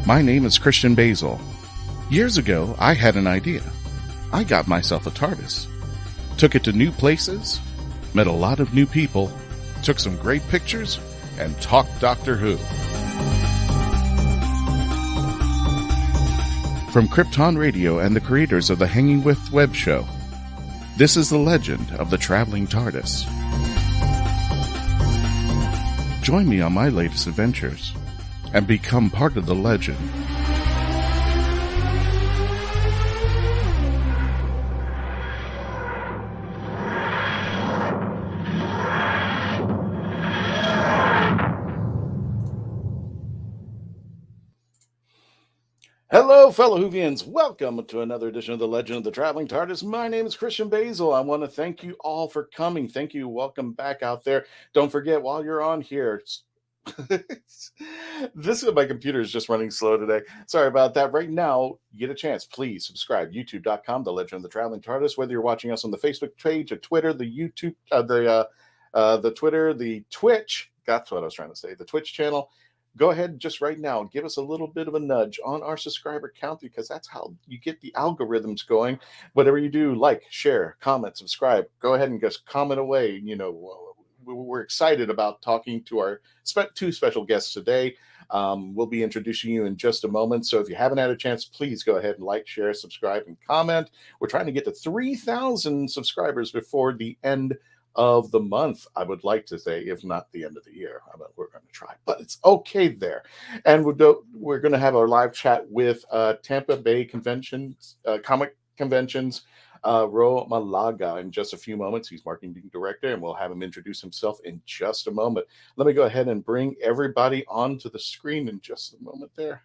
My name is Christian Basil. Years ago, I had an idea. I got myself a TARDIS. Took it to new places, met a lot of new people, took some great pictures, and talked Doctor Who. From Krypton Radio and the creators of the Hanging With web show, this is the legend of the Traveling TARDIS. Join me on my latest adventures and become part of the legend. Hello, fellow Whovians. Welcome to another edition of the Legend of the Traveling TARDIS. My name is Christian Basil. I want to thank you all for coming. Thank you. Welcome back out there. Don't forget, while you're on here, my computer is just running slow today. Sorry about that. Right now, you get a chance. Please subscribe. YouTube.com, The Legend of the Traveling TARDIS. Whether you're watching us on the Facebook page, or Twitter, the YouTube, the Twitter, the Twitch. That's what I was trying to say. The Twitch channel. Go ahead just right now and give us a little bit of a nudge on our subscriber count, because that's how you get the algorithms going. Whatever you do, like, share, comment, subscribe. Go ahead and just comment away. You know, we're excited about talking to our two special guests today. We'll be introducing you in just a moment. So if you haven't had a chance, please go ahead and like, share, subscribe, and comment. We're trying to get to 3,000 subscribers before the end of the month, I would like to say, if not the end of the year. We're going to try, but it's okay there. And we're going to have our live chat with Tampa Bay Conventions, Comic Conventions, MALAGA in just a few moments. He's marketing director, and we'll have him introduce himself in just a moment. Let me go ahead and bring everybody onto the screen in just a moment there.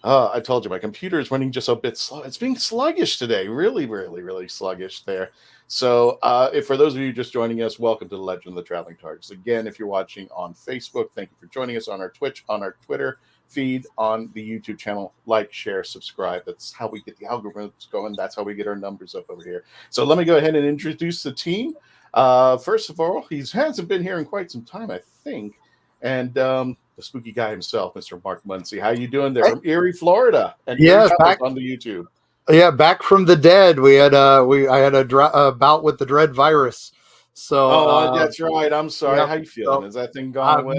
I told you, my computer is running just a bit slow. It's being sluggish today. Really, really, really sluggish there. So if for those of you just joining us, welcome to the Legend of the Traveling TARDIS. Again, if you're watching on Facebook, thank you for joining us on our Twitch, on our Twitter feed, on the YouTube channel. Like, share, subscribe. That's how we get the algorithms going. That's how we get our numbers up over here. So let me go ahead and introduce the team. First of all, he hasn't been here in quite some time, I think. And the spooky guy himself, Mr. Mark Muncie. How you doing there from Erie, Florida? And back on the YouTube. Yeah, back from the dead. I had a bout with the dread virus. So that's right. I'm sorry. How you feeling? Is that thing gone away?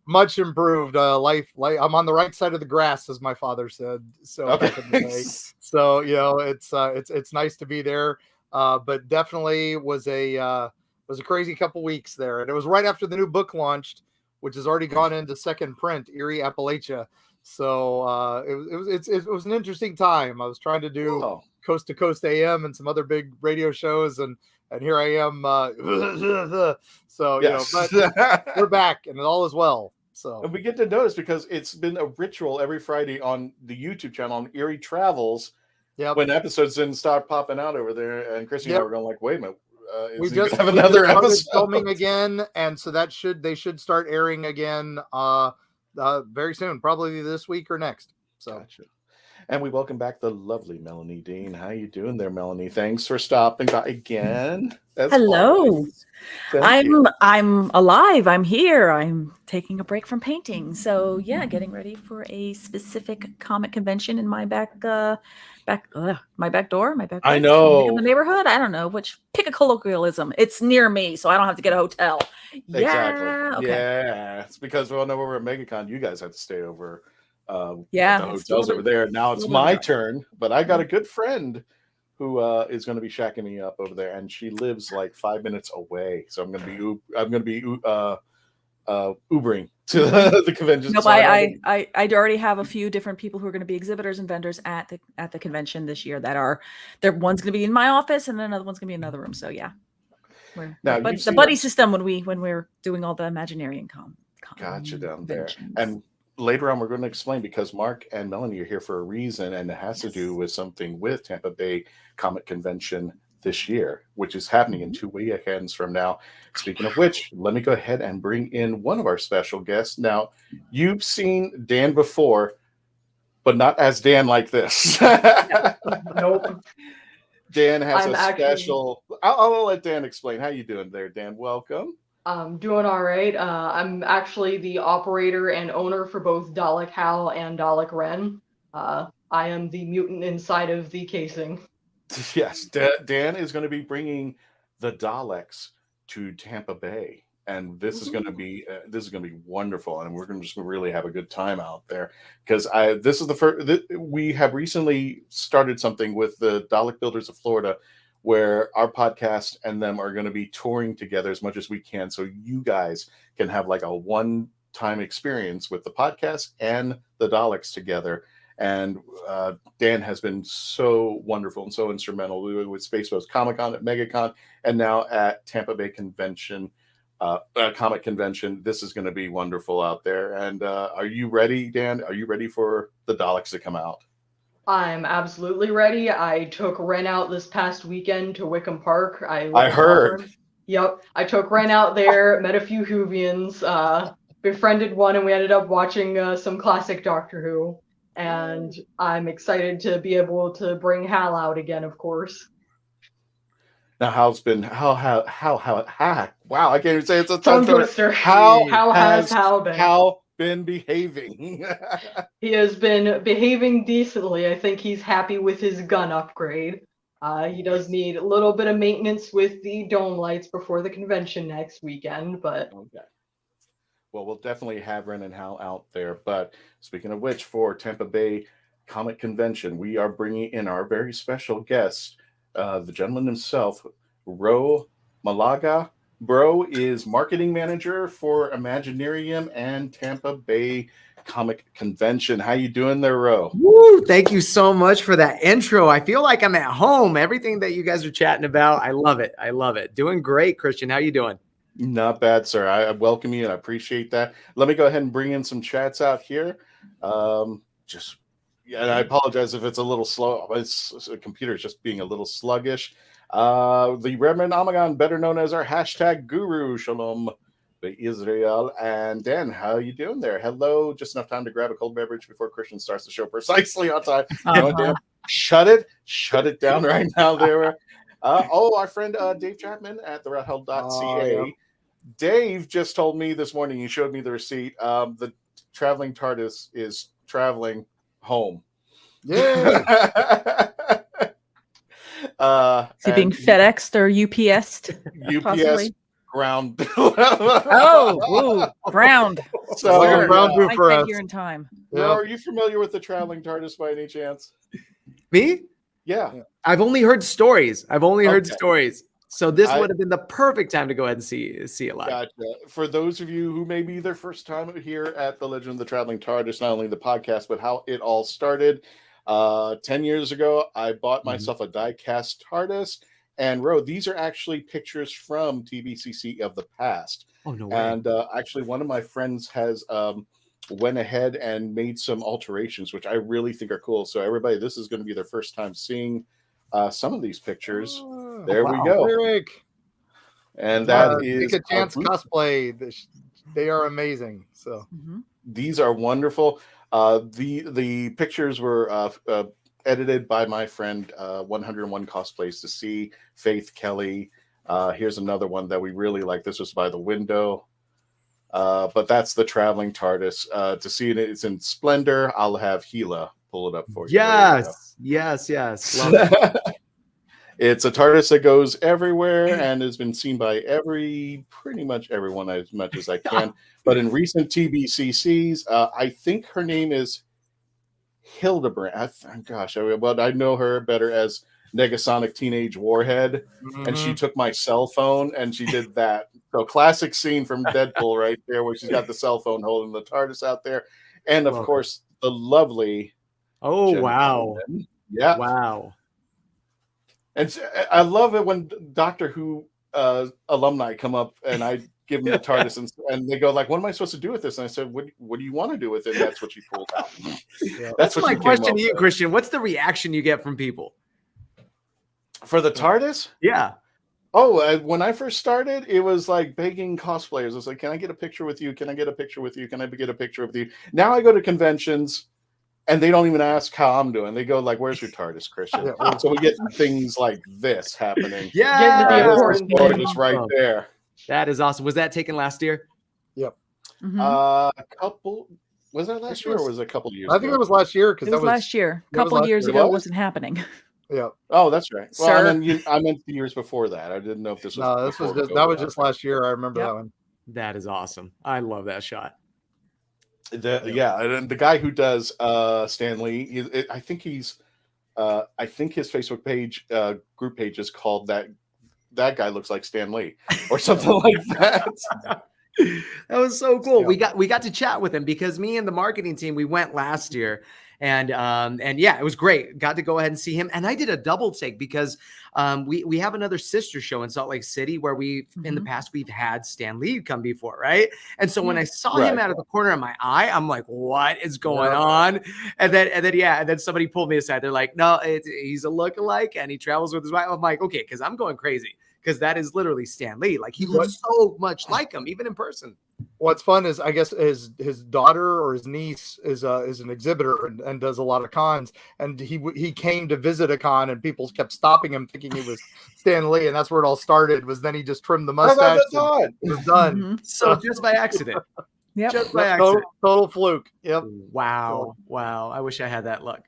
Much improved. Life. I'm on the right side of the grass, as my father said. So okay. So it's nice to be there. But definitely was a crazy couple weeks there, and it was right after the new book launched, which has already gone into second print, Erie, Appalachia. So it was an interesting time. I was trying to do Coast to Coast AM and some other big radio shows, and here I am. But we're back, and all is well. So and we get to notice, because it's been a ritual every Friday on the YouTube channel on Erie Travels. Yeah, when episodes didn't start popping out over there, and Chrissy and I were going like, wait a minute. We is just have another started episode filming again, and so they should start airing again very soon, probably this week or next. So. Gotcha. And we welcome back the lovely Melanie Dean. How you doing there, Melanie? Thanks for stopping by again. Hello. Thank you. I'm alive. I'm here. I'm taking a break from painting. So yeah, getting ready for a specific comic convention in my back door, I know. in the neighborhood. I don't know pick a colloquialism. It's near me, so I don't have to get a hotel. Yeah. Exactly. Okay. Yeah. It's because we all know we're at MegaCon. You guys have to stay over. At the it's hotels over there. Now it's my turn, but I got a good friend who is going to be shacking me up over there, and she lives like 5 minutes away. So I'm going to be Ubering to the convention. Nope, so I already have a few different people who are going to be exhibitors and vendors at the convention this year. One's going to be in my office, and another one's going to be in another room. So yeah, but the buddy system when we're doing all the Imaginarium gotcha down there. And later on, we're going to explain, because Mark and Melanie are here for a reason, and it has to do with something with Tampa Bay Comic Convention this year, which is happening in 2 weekends from now. Speaking of which, let me go ahead and bring in one of our special guests. Now, you've seen Dan before, but not as Dan like this. Nope. Dan has special. I'll let Dan explain. How you doing there, Dan? Welcome. I'm doing all right. I'm actually the operator and owner for both Dalek Hal and Dalek Ren. I am the mutant inside of the casing. Yes, Dan is going to be bringing the Daleks to Tampa Bay, and this is going to be wonderful, and we're going to just really have a good time out there, because this is the first. We have recently started something with the Dalek Builders of Florida, where our podcast and them are going to be touring together as much as we can, so you guys can have like a one-time experience with the podcast and the Daleks together. And Dan has been so wonderful and so instrumental with Space Coast Comic Con, at MegaCon, and now at Tampa Bay Convention, Comic Convention. This is going to be wonderful out there. And are you ready, Dan? Are you ready for the Daleks to come out? I'm absolutely ready. I took Ren out this past weekend to Wickham Park. I heard. Yep. I took Ren out there, met a few Whovians, befriended one, and we ended up watching some classic Doctor Who. And I'm excited to be able to bring Hal out again, of course. Now, Hal's been wow, I can't even say it's a tongue twister. How has Hal been behaving? He has been behaving decently. I think he's happy with his gun upgrade. He does need a little bit of maintenance with the dome lights before the convention next weekend, but okay. Well, we'll definitely have Ren and Hal out there. But speaking of which, for Tampa Bay Comic Convention, we are bringing in our very special guest, the gentleman himself, Ro Malaga. Bro is marketing manager for Imaginarium and Tampa Bay Comic Convention. How you doing there, Ro? Woo, thank you so much for that intro. I feel like I'm at home. Everything that you guys are chatting about, I love it. I love it. Doing great, Christian. How you doing? Not bad, sir. I welcome you and I appreciate that. Let me go ahead and bring in some chats out here. And I apologize if it's a little slow. The computer is just being a little sluggish. The Reverend Amagon, better known as our hashtag guru, Shalom Israel. And Dan, how you doing there? Hello. Just enough time to grab a cold beverage before Christian starts the show precisely on time. You know, Dan, shut it down right now there. Our friend Dave Chapman at therothell.ca. Dave just told me this morning, he showed me the receipt. The Traveling TARDIS is traveling home. Yeah. Is he being FedExed or UPS'd? UPS possibly? Ground. Ground. So like a ground I for get us. here in time. Ro, are you familiar with the Traveling TARDIS by any chance? Me? Yeah. I've only heard stories. Okay. So this would have been the perfect time to go ahead and see it live. Gotcha. For those of you who may be their first time here at the Legend of the Traveling TARDIS, not only the podcast, but how it all started. 10 years ago, I bought myself a die-cast TARDIS. And Ro, these are actually pictures from TBCC of the past. Oh, no way. And actually, one of my friends has went ahead and made some alterations, which I really think are cool. So everybody, this is going to be their first time seeing some of these pictures. There we go. Eric. And that is Take a chance cosplay. They are amazing. So these are wonderful. The pictures were edited by my friend 101 Cosplays to See, Faith Kelly. Here's another one that we really like. This was by the window. But that's the Traveling TARDIS. To see it, it's in splendor. I'll have Gila pull it up for you. Yes. Love it. It's a TARDIS that goes everywhere and has been seen by pretty much everyone as much as I can. But in recent TBCCs, I think her name is Hildebrand. I know her better as Negasonic Teenage Warhead, and she took my cell phone and she did that. So classic scene from Deadpool right there, where she's got the cell phone holding the TARDIS out there, and of course the lovely. Oh Jen wow! Coleman. Yeah, wow. And I love it when Doctor Who alumni come up and I give them the TARDIS and they go like, "What am I supposed to do with this?" And I said, "What do you want to do with it?" And that's what she pulled out. That's what my question to you, Christian. What's the reaction you get from people for the TARDIS? Yeah. Oh, when I first started, it was like begging cosplayers. I was like, "Can I get a picture with you? Can I get a picture with you? Can I get a picture with you?" Now I go to conventions. And they don't even ask how I'm doing. They go like, "Where's your TARDIS, Christian?" So we get things like this happening. Yeah, TARDIS right there. That is awesome. Was that taken last year? Yep. A couple. Was that last year or was it a couple years? I think it was last year because it was last year. A couple years ago, it wasn't happening. Yeah. Oh, that's right. Well, Sir. I meant the years before that. I didn't know if this was. No, this was just last year. I remember that one. That is awesome. I love that shot. And the guy who does Stan Lee, I think his Facebook page, group page is called that guy looks like Stan Lee or something like that. That was so cool. Yeah. We got to chat with him because me and the marketing team, we went last year. And yeah, it was great. Got to go ahead and see him. And I did a double take because we have another sister show in Salt Lake City where in the past we've had Stan Lee come before, right? And so when I saw him out of the corner of my eye, I'm like, what is going on? And then somebody pulled me aside. They're like, no, he's a lookalike and he travels with his wife. I'm like, okay, because I'm going crazy because that is literally Stan Lee. Like he looks so much like him, even in person. What's fun is, I guess, his daughter or his niece is an exhibitor and does a lot of cons. And he came to visit a con, and people kept stopping him, thinking he was Stan Lee, and that's where it all started. Was then he just trimmed the mustache. It was done. So just by accident. Yep. Just by accident. Total fluke. Yep. Wow. I wish I had that luck.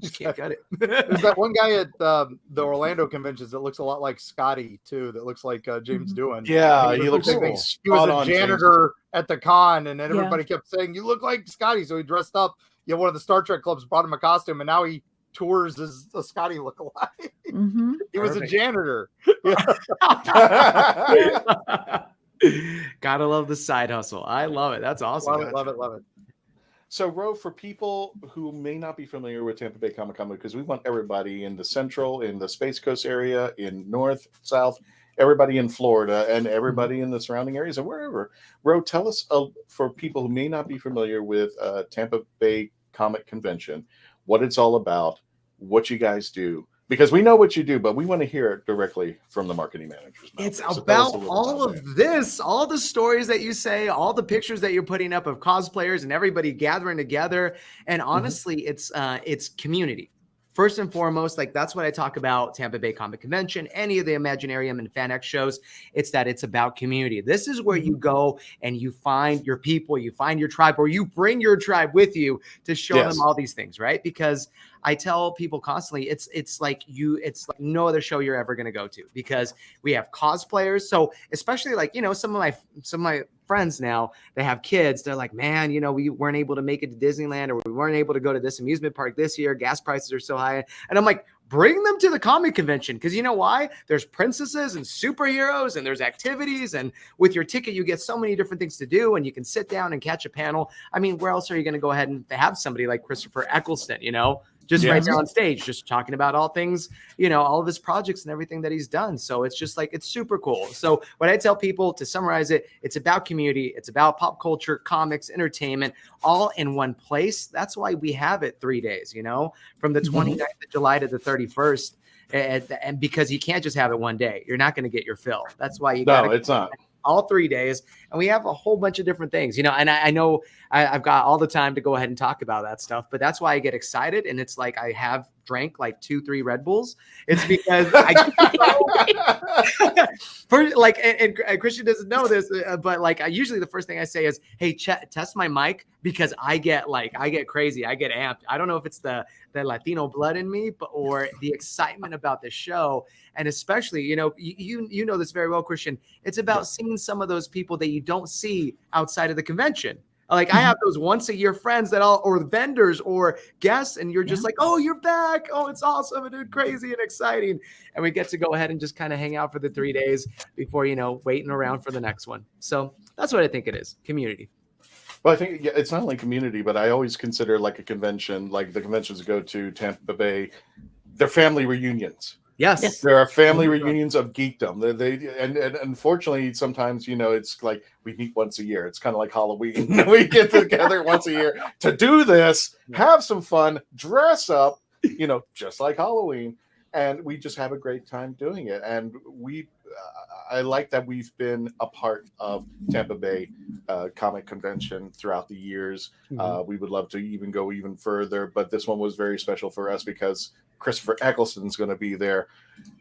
Just can't cut it. There's that one guy at the Orlando conventions that looks a lot like Scotty too. That looks like James Doohan. Yeah, he looks cool. He was a janitor at the con, and then everybody kept saying, "You look like Scotty." So he dressed up. One of the Star Trek clubs brought him a costume, and now he tours as a Scotty lookalike. He was a janitor. Gotta love the side hustle. I love it. That's awesome. Love it. So, Ro, for people who may not be familiar with Tampa Bay Comic Con, because we want everybody in the Central, in the Space Coast area, in North, South, everybody in Florida, and everybody in the surrounding areas and wherever. Ro, tell us, for people who may not be familiar with Tampa Bay Comic Convention, what it's all about, what you guys do. Because we know what you do, but we want to hear it directly from the marketing managers. It's about all of this, all the stories that you say, all the pictures that you're putting up of cosplayers and everybody gathering together. And honestly, it's community. First and foremost, like that's what I talk about Tampa Bay Comic Convention, any of the Imaginarium and FanX shows. It's about community. This is where you go and you find your people, you find your tribe, or you bring your tribe with you to show them all these things, right? Because I tell people constantly, it's like no other show you're ever going to go to because we have cosplayers. So especially like, some of my friends now, they have kids. They're like, man, we weren't able to make it to Disneyland, or we weren't able to go to this amusement park this year. Gas prices are so high. And I'm like, bring them to the comic convention. Because you know why? There's princesses and superheroes and there's activities. And with your ticket, you get so many different things to do. And you can sit down and catch a panel. I mean, where else are you going to go ahead and have somebody like Christopher Eccleston, just right there on stage, just talking about all things, all of his projects and everything that he's done. So it's just like, it's super cool. So what I tell people, to summarize it, it's about community. It's about pop culture, comics, entertainment, all in one place. That's why we have it 3 days, from the 29th of July to the 31st. And because you can't just have it one day, you're not going to get your fill. That's why you got it's not all 3 days. And we have a whole bunch of different things, and I know I've got all the time to go ahead and talk about that stuff, but that's why I get excited. And it's like, I have drank like 2-3 Red Bulls. It's because and Christian doesn't know this, but like, usually the first thing I say is, hey, test my mic, because I get crazy. I get amped. I don't know if it's the Latino blood in me, or the excitement about the show. And especially, you know this very well, Christian, it's about seeing some of those people that you don't see outside of the convention. Like, I have those once a year friends or vendors or guests, and you're just like, oh, you're back. Oh, it's awesome and crazy and exciting. And we get to go ahead and just kind of hang out for the 3 days before, waiting around for the next one. So that's what I think it is. Community. Well, I think it's not only community, but I always consider like a convention, like the conventions that go to Tampa Bay, they're family reunions. Yes. There are family reunions of geekdom. And unfortunately, sometimes, it's like we meet once a year. It's kind of like Halloween. We get together once a year to do this, have some fun, dress up, just like Halloween. And we just have a great time doing it. And I like that we've been a part of Tampa Bay Comic Convention throughout the years. We would love to go even further, but this one was very special for us because Christopher Eccleston is going to be there.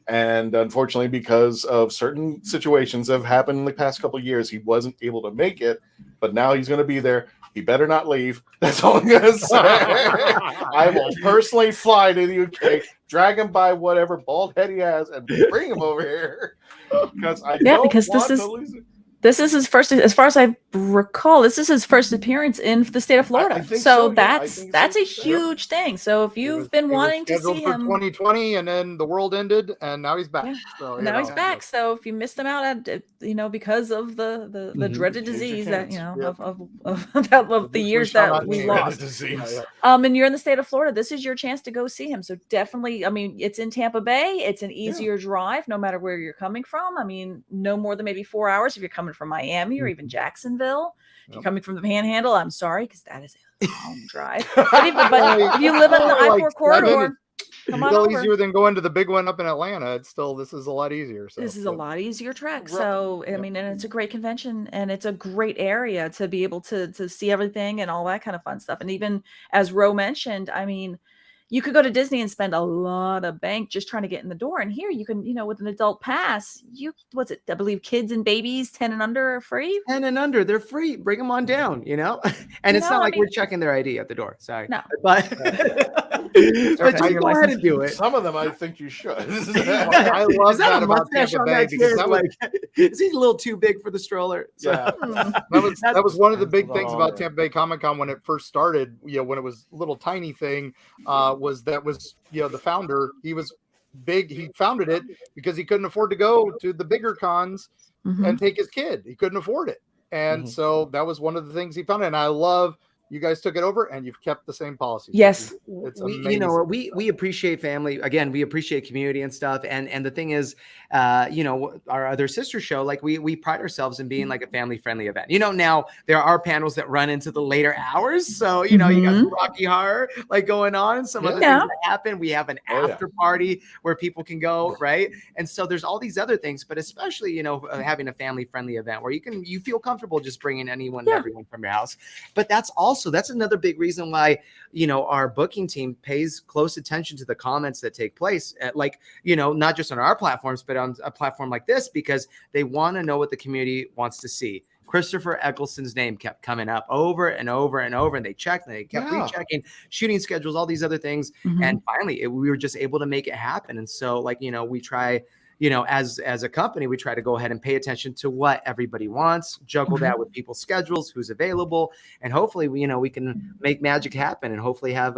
And unfortunately, because of certain situations that have happened in the past couple of years, he wasn't able to make it, but now he's going to be there. He better not leave. That's all I'm going to say. I will personally fly to the UK, drag him by whatever bald head he has, and bring him over here. Because I don't want to lose it. This is his first, as far as I recall, this is his first appearance in the state of Florida. So that's a huge thing. So if you've been wanting to see him, 2020, and then the world ended, and now he's back. Yeah. So now he's back. So if you missed him out, because of the dreaded disease that of the years that we lost, and you're in the state of Florida, this is your chance to go see him. So definitely, it's in Tampa Bay. It's an easier drive, no matter where you're coming from. No more than maybe 4 hours if you're coming from Miami or even Jacksonville. If you're coming from the Panhandle, I'm sorry, because that is a long drive. But if you live in the I-4 corridor, come on over. It's easier than going to the big one up in Atlanta. This is a lot easier. So this is a lot easier trek. So and it's a great convention, and it's a great area to be able to see everything and all that kind of fun stuff. And even as Ro mentioned, you could go to Disney and spend a lot of bank just trying to get in the door. And here you can, with an adult pass, I believe kids and babies 10 and under are free. 10 and under, they're free. Bring them on down, And it's not like we're checking their ID at the door. Sorry. No. But just go ahead and do it. Some of them I think you should. I love that about Tampa Bay, because is he a little too big for the stroller? So. Yeah. that was one of the big things about Tampa Bay Comic Con when it first started, when it was a little tiny thing, was the founder. He was big. He founded it because he couldn't afford to go to the bigger cons and take his kid. He couldn't afford it. And so that was one of the things he founded. And I love you guys took it over and you've kept the same policy. Yes. It's amazing. We appreciate family. Again, we appreciate community and stuff. And the thing is, our other sister show, like we pride ourselves in being like a family friendly event. Now there are panels that run into the later hours. So, you got some Rocky Horror like going on and some other things that happen. We have an after party where people can go, right? And so there's all these other things, but especially, having a family friendly event where you feel comfortable just bringing anyone and everyone from your house. But that's another big reason why, our booking team pays close attention to the comments that take place at, not just on our platforms, but on a platform like this, because they want to know what the community wants to see. Christopher Eccleston's name kept coming up over and over and over, and they checked and they kept rechecking shooting schedules, all these other things. And finally we were just able to make it happen. And so we try, as a company, we try to go ahead and pay attention to what everybody wants, juggle that with people's schedules, who's available, and hopefully we can make magic happen and hopefully have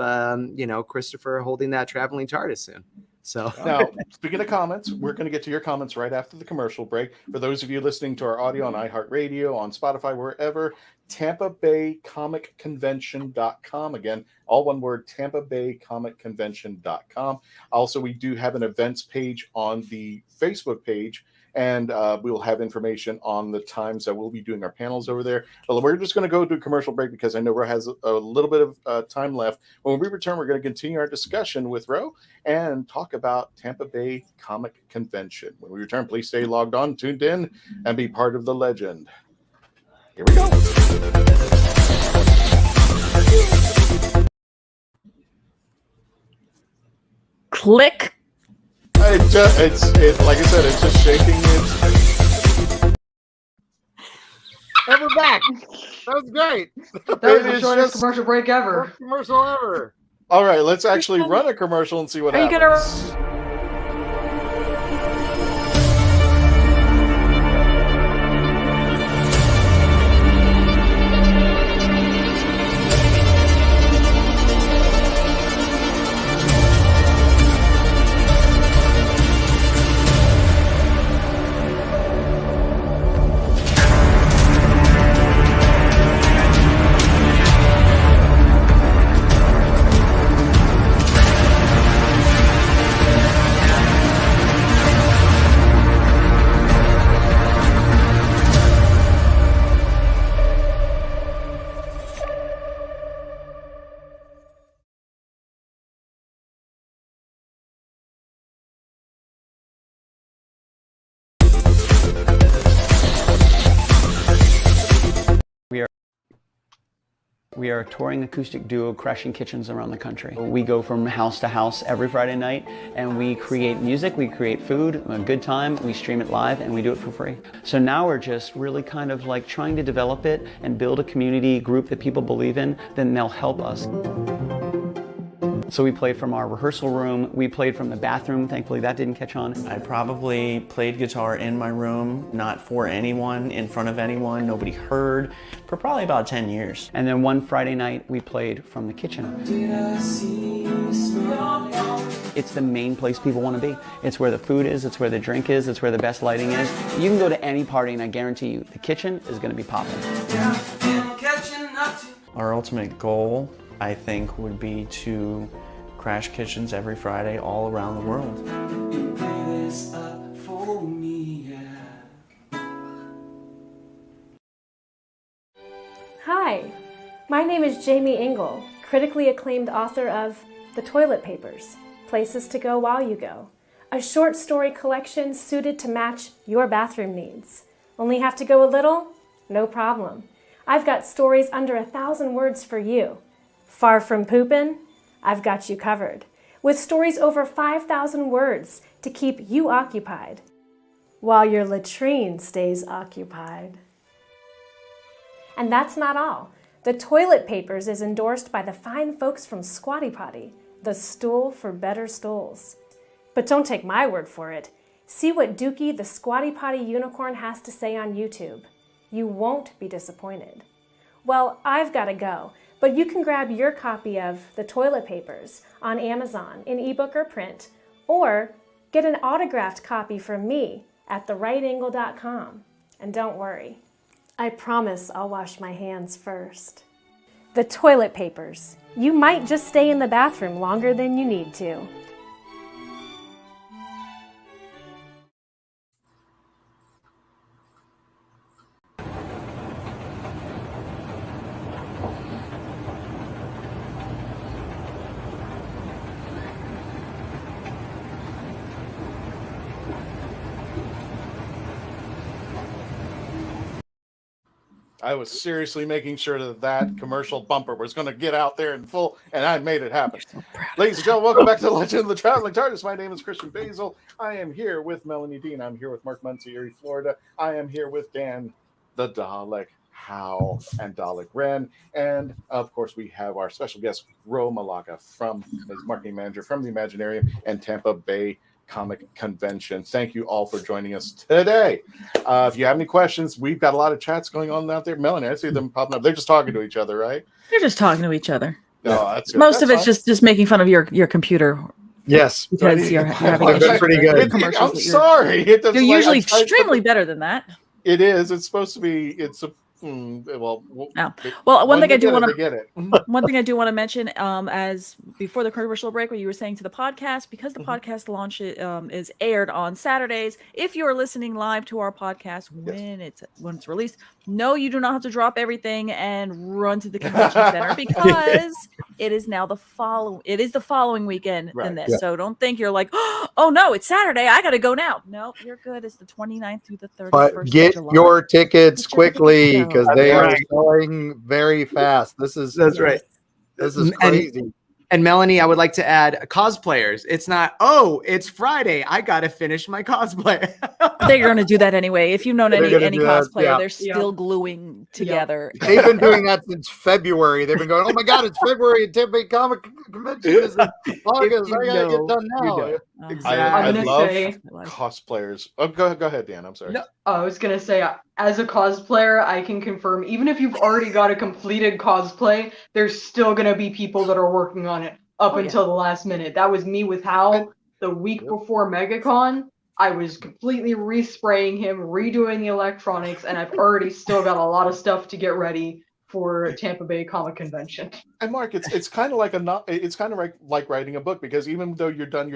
Christopher holding that traveling TARDIS soon. So now, speaking of comments, we're going to get to your comments right after the commercial break. For those of you listening to our audio on iHeartRadio, on Spotify, wherever, Tampa Bay Comic Convention.com. Again, all one word, Tampa Bay Comic Convention.com. Also, we do have an events page on the Facebook page, and we will have information on the times that we'll be doing our panels over there. But we're just going to go to a commercial break because I know Ro has a little bit of time left. When we return, we're going to continue our discussion with Ro and talk about Tampa Bay Comic Convention. When we return, please stay logged on, tuned in, and be part of the legend. Here we go. Click. It's like I said, it's just shaking. And we're back. That was great. That was the shortest commercial break ever. First commercial ever. All right, let's actually run a commercial and see what happens. We are a touring acoustic duo crashing kitchens around the country. We go from house to house every Friday night and we create music, we create food, a good time, we stream it live and we do it for free. So now we're just really kind of like trying to develop it and build a community group that people believe in, then they'll help us. So we played from our rehearsal room, we played from the bathroom, thankfully that didn't catch on. I probably played guitar in my room, not for anyone, in front of anyone, nobody heard, for probably about 10 years. And then one Friday night we played from the kitchen. It's the main place people want to be. It's where the food is, it's where the drink is, it's where the best lighting is. You can go to any party and I guarantee you the kitchen is going to be popping. Our ultimate goal, I think, would be to crash kitchens every Friday all around the world. Hi, my name is Jamie Engel, critically acclaimed author of The Toilet Papers, Places to Go While You Go, a short story collection suited to match your bathroom needs. Only have to go a little? No problem. I've got stories under 1,000 words for you. Far from poopin'? I've got you covered, with stories over 5,000 words to keep you occupied, while your latrine stays occupied. And that's not all. The Toilet Papers is endorsed by the fine folks from Squatty Potty, the stool for better stools. But don't take my word for it. See what Dookie the Squatty Potty unicorn has to say on YouTube. You won't be disappointed. Well, I've got to go. But you can grab your copy of The Toilet Papers on Amazon in ebook or print, or get an autographed copy from me at therightangle.com. And don't worry, I promise I'll wash my hands first. The Toilet Papers. You might just stay in the bathroom longer than you need to. I was seriously making sure that commercial bumper was going to get out there in full, and I made it happen. Ladies and gentlemen, welcome back to the Legend of the Traveling TARDIS. My name is Christian Basil. I am here with Melanie Dean. I'm here with Mark Muncie, Erie, Florida. I am here with Dan, the Dalek Howe, and Dalek Ren. And, of course, we have our special guest, Ro MALAGA, as marketing manager from the Imaginarium and Tampa Bay Comic Convention. Thank you all for joining us today. If you have any questions, we've got a lot of chats going on out there. Melanie, I see them popping up. They're just talking to each other, right? They're just talking to each other. No, that's good. Most of it's just making fun of your computer. Yes, because you're having pretty good. I'm sorry. You're usually extremely better than that. It is. It's supposed to be. It's Well, one thing I do want to get it. One thing I do want to mention, as before the commercial break, what you were saying to the podcast, because the podcast launch is aired on Saturdays. If you are listening live to our podcast when it's released, no, you do not have to drop everything and run to the convention center because it is now the following weekend than this. Yeah. So don't think you're like, oh no, it's Saturday, I got to go now. No, you're good. It's the 29th through the 31st. But get your tickets quickly because they are selling very fast. That's right. This is crazy. And Melanie, I would like to add cosplayers. It's not, it's Friday, I got to finish my cosplay. They're going to do that anyway. If you've known any cosplayer, they're still gluing together. They've been doing that since February. They've been going, oh my God, it's February at Tampa Bay Comic Convention. August. I got to get done now. Exactly. I love cosplayers. Oh, go ahead, Dan. I'm sorry. No, I was going to say, as a cosplayer, I can confirm, even if you've already got a completed cosplay, there's still going to be people that are working on it up until the last minute. That was me with Hal the week before MegaCon. I was completely respraying him, redoing the electronics, and I've already still got a lot of stuff to get ready for Tampa Bay Comic Convention. And Mark, it's kind of like writing a book, because even though you're done,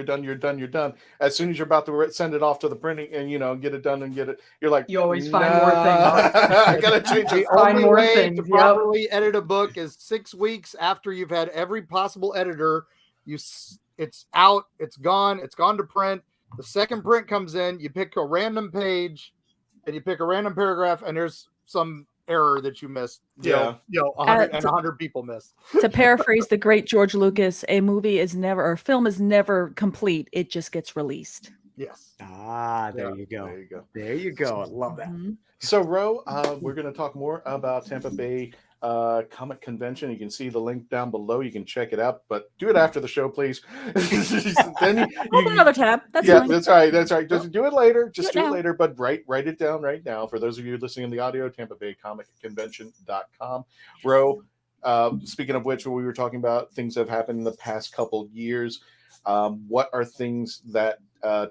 as soon as you're about to send it off to the printing and get it done and get it, you're like, you always find more things. I gotta change it. The only way to properly edit a book is 6 weeks after you've had every possible editor. It's out, it's gone to print. The second print comes in, you pick a random page and you pick a random paragraph, and there's some error that you missed. 100 people missed. To paraphrase the great George Lucas, a film is never complete. It just gets released. Yes. There you go. I love that. Mm-hmm. So, Ro, we're going to talk more about Tampa Bay Comic Convention. You can see the link down below. You can check it out, but do it after the show, please. Then open another tab. That's fine. That's right. Just do it later. Do it later, but write it down right now. For those of you listening in the audio, Tampa Bay Comic Convention.com. Ro, speaking of which, we were talking about things that have happened in the past couple years. What are things that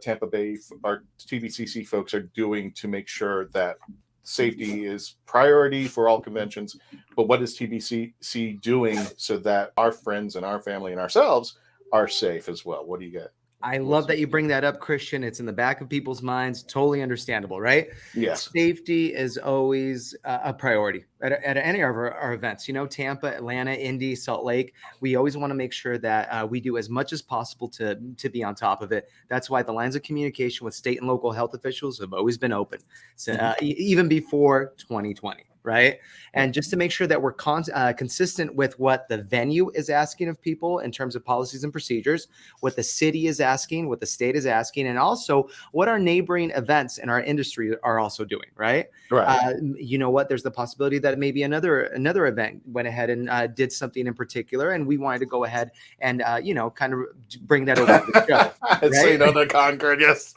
Tampa Bay, our TVCC folks, are doing to make sure that safety is priority for all conventions, but what is TBCC doing so that our friends and our family and ourselves are safe as well? What do you get? I love that you bring that up, Christian. It's in the back of people's minds. Totally understandable, right? Yes. Safety is always a priority at any of our events. Tampa, Atlanta, Indy, Salt Lake. We always want to make sure that we do as much as possible to be on top of it. That's why the lines of communication with state and local health officials have always been open, even before 2020. Right. And just to make sure that we're consistent with what the venue is asking of people in terms of policies and procedures, what the city is asking, what the state is asking, and also what our neighboring events in our industry are also doing. Right. You know what? There's the possibility that maybe another event went ahead and did something in particular, and we wanted to go ahead and, kind of bring that over to the show. Right? Say no to Concord. Yes.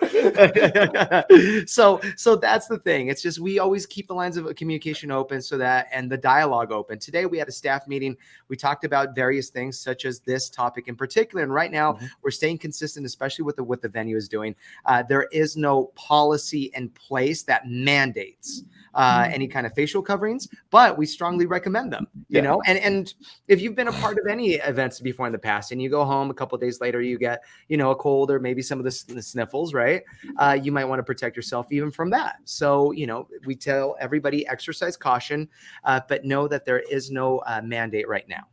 So that's the thing. It's just, we always keep the lines of communication open and the dialogue open. Today we had a staff meeting. We talked about various things such as this topic in particular. And right now we're staying consistent, especially with what the venue is doing. There is no policy in place that mandates any kind of facial coverings, but we strongly recommend them, you know, and if you've been a part of any events before in the past and you go home a couple of days later, you get, a cold or maybe some of the sniffles, right? You might want to protect yourself even from that. So, we tell everybody exercise caution, but know that there is no mandate right now.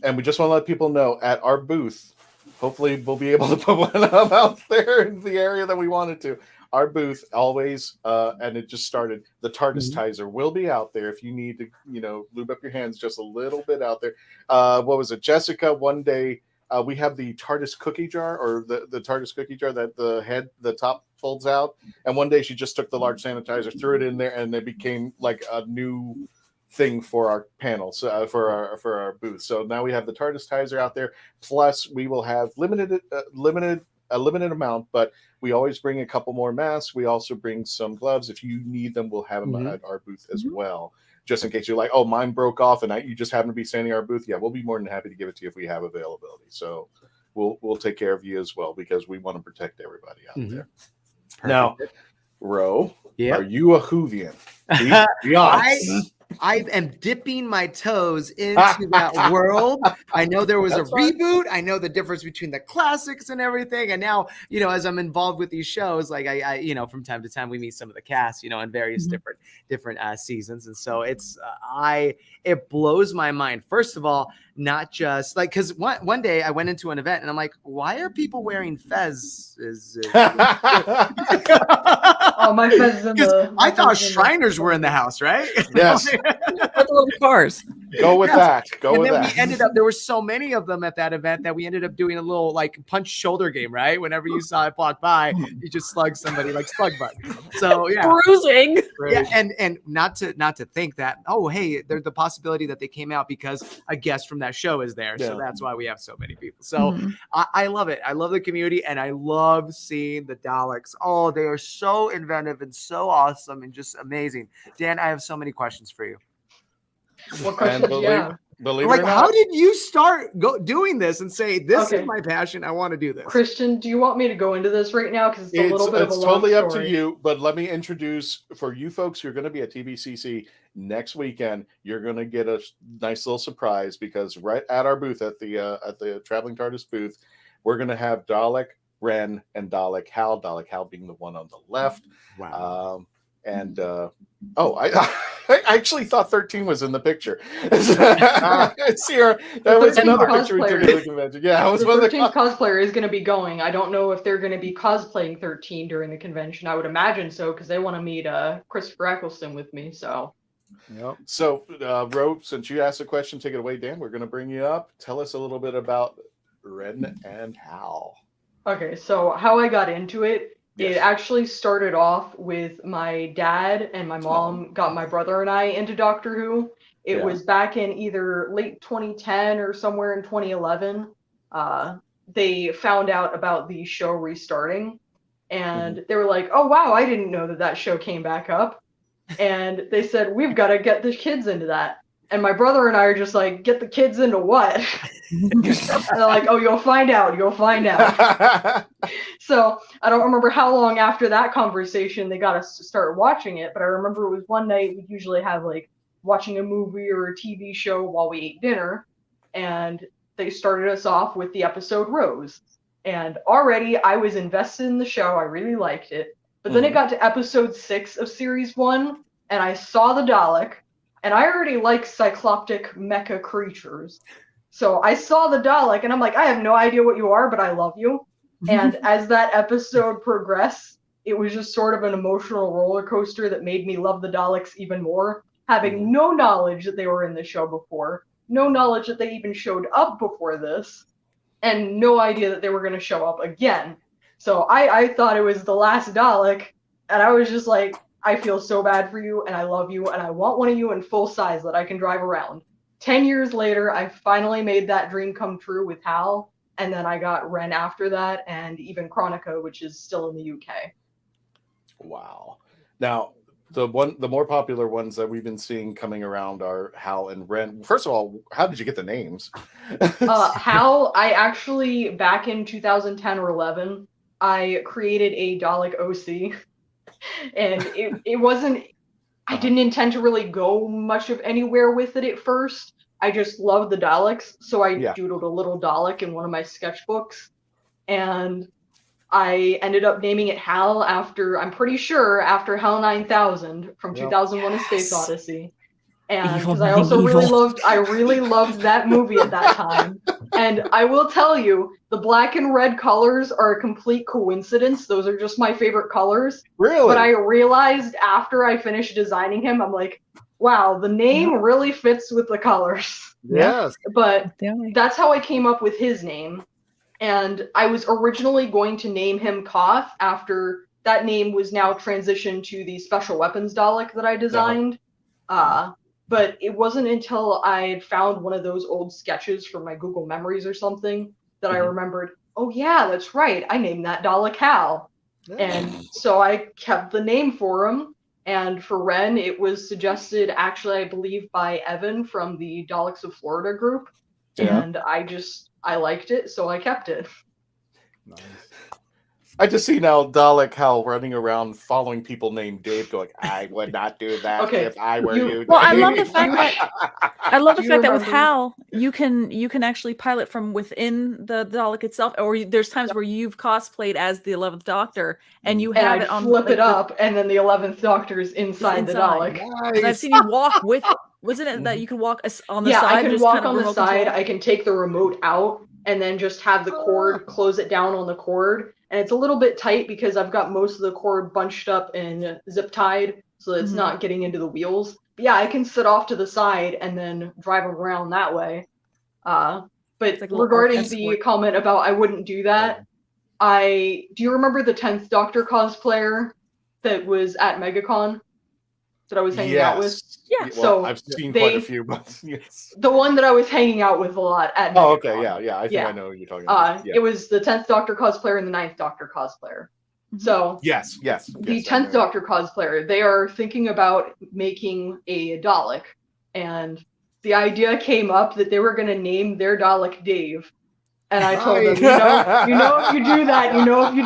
And we just want to let people know at our booth, hopefully we'll be able to put one up out there in the area that we wanted to. Our booth always, and it just started, the TARDIS Tizer will be out there if you need to, lube up your hands just a little bit out there. What was it, Jessica? One day we have the TARDIS cookie jar, or the TARDIS cookie jar that the top folds out. And one day she just took the large sanitizer, threw it in there, and it became like a new thing for our panels, for our booth. So now we have the TARDIS Tizer out there. Plus we will have a limited amount, but we always bring a couple more masks. We also bring some gloves. If you need them, we'll have them at our booth as well, just in case you're like, oh, mine broke off and you just happen to be standing at our booth. Yeah, we'll be more than happy to give it to you if we have availability. So we'll take care of you as well, because we want to protect everybody out there. Perfect. Now, Ro, are you a Whovian? Be honest. I am dipping my toes into that world. I know there was a reboot. I know the difference between the classics and everything. And now, as I'm involved with these shows, like I from time to time we meet some of the cast, in various different seasons. And so it blows my mind. First of all, not just like, because one day I went into an event and I'm like, why are people wearing fezzes? Oh, my fez is in the. I thought Shriners were in the house, right? Yes. With little cars. Go with that. Go with that. We ended up, there were so many of them at that event that we ended up doing a little like punch shoulder game, right? Whenever you saw it walk by, you just slug somebody like slug butt. So yeah. Bruising. Yeah, and not to think that, oh, hey, there's the possibility that they came out because a guest from that show is there. So that's why we have so many people. So I love it. I love the community and I love seeing the Daleks. Oh, they are so inventive and so awesome and just amazing. Dan, I have so many questions for you. What questions do you have? Believe Like, it or not, how did you start doing this and say, this is my passion, I want to do this? Christian, do you want me to go into this right now? Because it's a little bit of a long totally up to story. you, but let me introduce, for you folks who are going to be at TBCC next weekend, you're going to get a nice little surprise because right at our booth at the Traveling TARDIS booth, we're going to have Dalek, Ren, and Dalek Hal. Dalek Hal being the one on the left. Wow. I actually thought 13 was in the picture. Sierra, that was another picture we took at the convention. Yeah, I was the 13th cosplayer is going to be going. I don't know if they're going to be cosplaying 13 during the convention. I would imagine so because they want to meet Christopher Eccleston with me. So, So, Ro, since you asked a question, take it away, Dan. We're going to bring you up. Tell us a little bit about Ren and Hal. Okay, so how I got into it. It actually started off with my dad and my mom got my brother and I into Doctor Who. It was back in either late 2010 or somewhere in 2011. They found out about the show restarting and they were like, oh, wow, I didn't know that show came back up. And they said, we've got to get the kids into that. And my brother and I are just like, get the kids into what? And they're like, oh, you'll find out. You'll find out. So I don't remember how long after that conversation they got us to start watching it. But I remember it was one night we usually have like watching a movie or a TV show while we ate dinner. And they started us off with the episode Rose. And already I was invested in the show. I really liked it. But then it got to episode 6 of series 1 and I saw the Dalek. And I already like cycloptic mecha creatures. So I saw the Dalek and I'm like, I have no idea what you are, but I love you. And as that episode progressed, it was just sort of an emotional roller coaster that made me love the Daleks even more, having no knowledge that they were in the show before, no knowledge that they even showed up before this, and no idea that they were going to show up again. So I thought it was the last Dalek, and I was just like, I feel so bad for you, and I love you, and I want one of you in full size that I can drive around. 10 years later, I finally made that dream come true with Hal, and then I got Ren after that, and even Chronica, which is still in the UK. Wow. Now, the more popular ones that we've been seeing coming around are Hal and Ren. First of all, how did you get the names? Hal, I actually, back in 2010 or 11, I created a Dalek OC. And it wasn't, I didn't intend to really go much of anywhere with it at first. I just loved the Daleks. So I doodled a little Dalek in one of my sketchbooks. And I ended up naming it Hal after, I'm pretty sure, after Hal 9000 from 2001 A Space Odyssey. And because I also really loved that movie at that time. And I will tell you, the black and red colors are a complete coincidence. Those are just my favorite colors. Really? But I realized after I finished designing him, I'm like, wow, the name really fits with the colors. Yes. But that's how I came up with his name. And I was originally going to name him Koth after that name was now transitioned to the Special Weapons Dalek that I designed. But it wasn't until I had found one of those old sketches from my Google Memories or something that I remembered, oh yeah, that's right, I named that Dalek Hal. And so I kept the name for him. And for Ren, it was suggested, actually, I believe, by Evan from the Daleks of Florida group. And I liked it, so I kept it. Nice. I just see now Dalek Hal running around following people named Dave, going, "I would not do that if I were you." Well, I love the fact that with Hal, you can actually pilot from within the Dalek itself, or there's times where you've cosplayed as the 11th Doctor, and you have it on flip it up, and then the 11th Doctor is inside the Dalek. Nice. I've seen you walk with. Wasn't it that you can walk on the side? Yeah, I can walk on the side. Control? I can take the remote out and then just have the cord, close it down on the cord. And it's a little bit tight because I've got most of the cord bunched up and zip tied so that it's not getting into the wheels. But yeah, I can sit off to the side and then drive around that way. But like regarding the comment about I wouldn't do that, do you remember the 10th Doctor cosplayer that was at MegaCon that I was hanging out with? Yeah. Well, so I've seen quite a few, but yes. The one that I was hanging out with a lot at MegaCon. Oh, okay, yeah. I think I know who you're talking about. It was the 10th Doctor cosplayer and the 9th Doctor cosplayer. So yes. The 10th Doctor cosplayer, they are thinking about making a Dalek, and the idea came up that they were going to name their Dalek Dave. And I told them, if you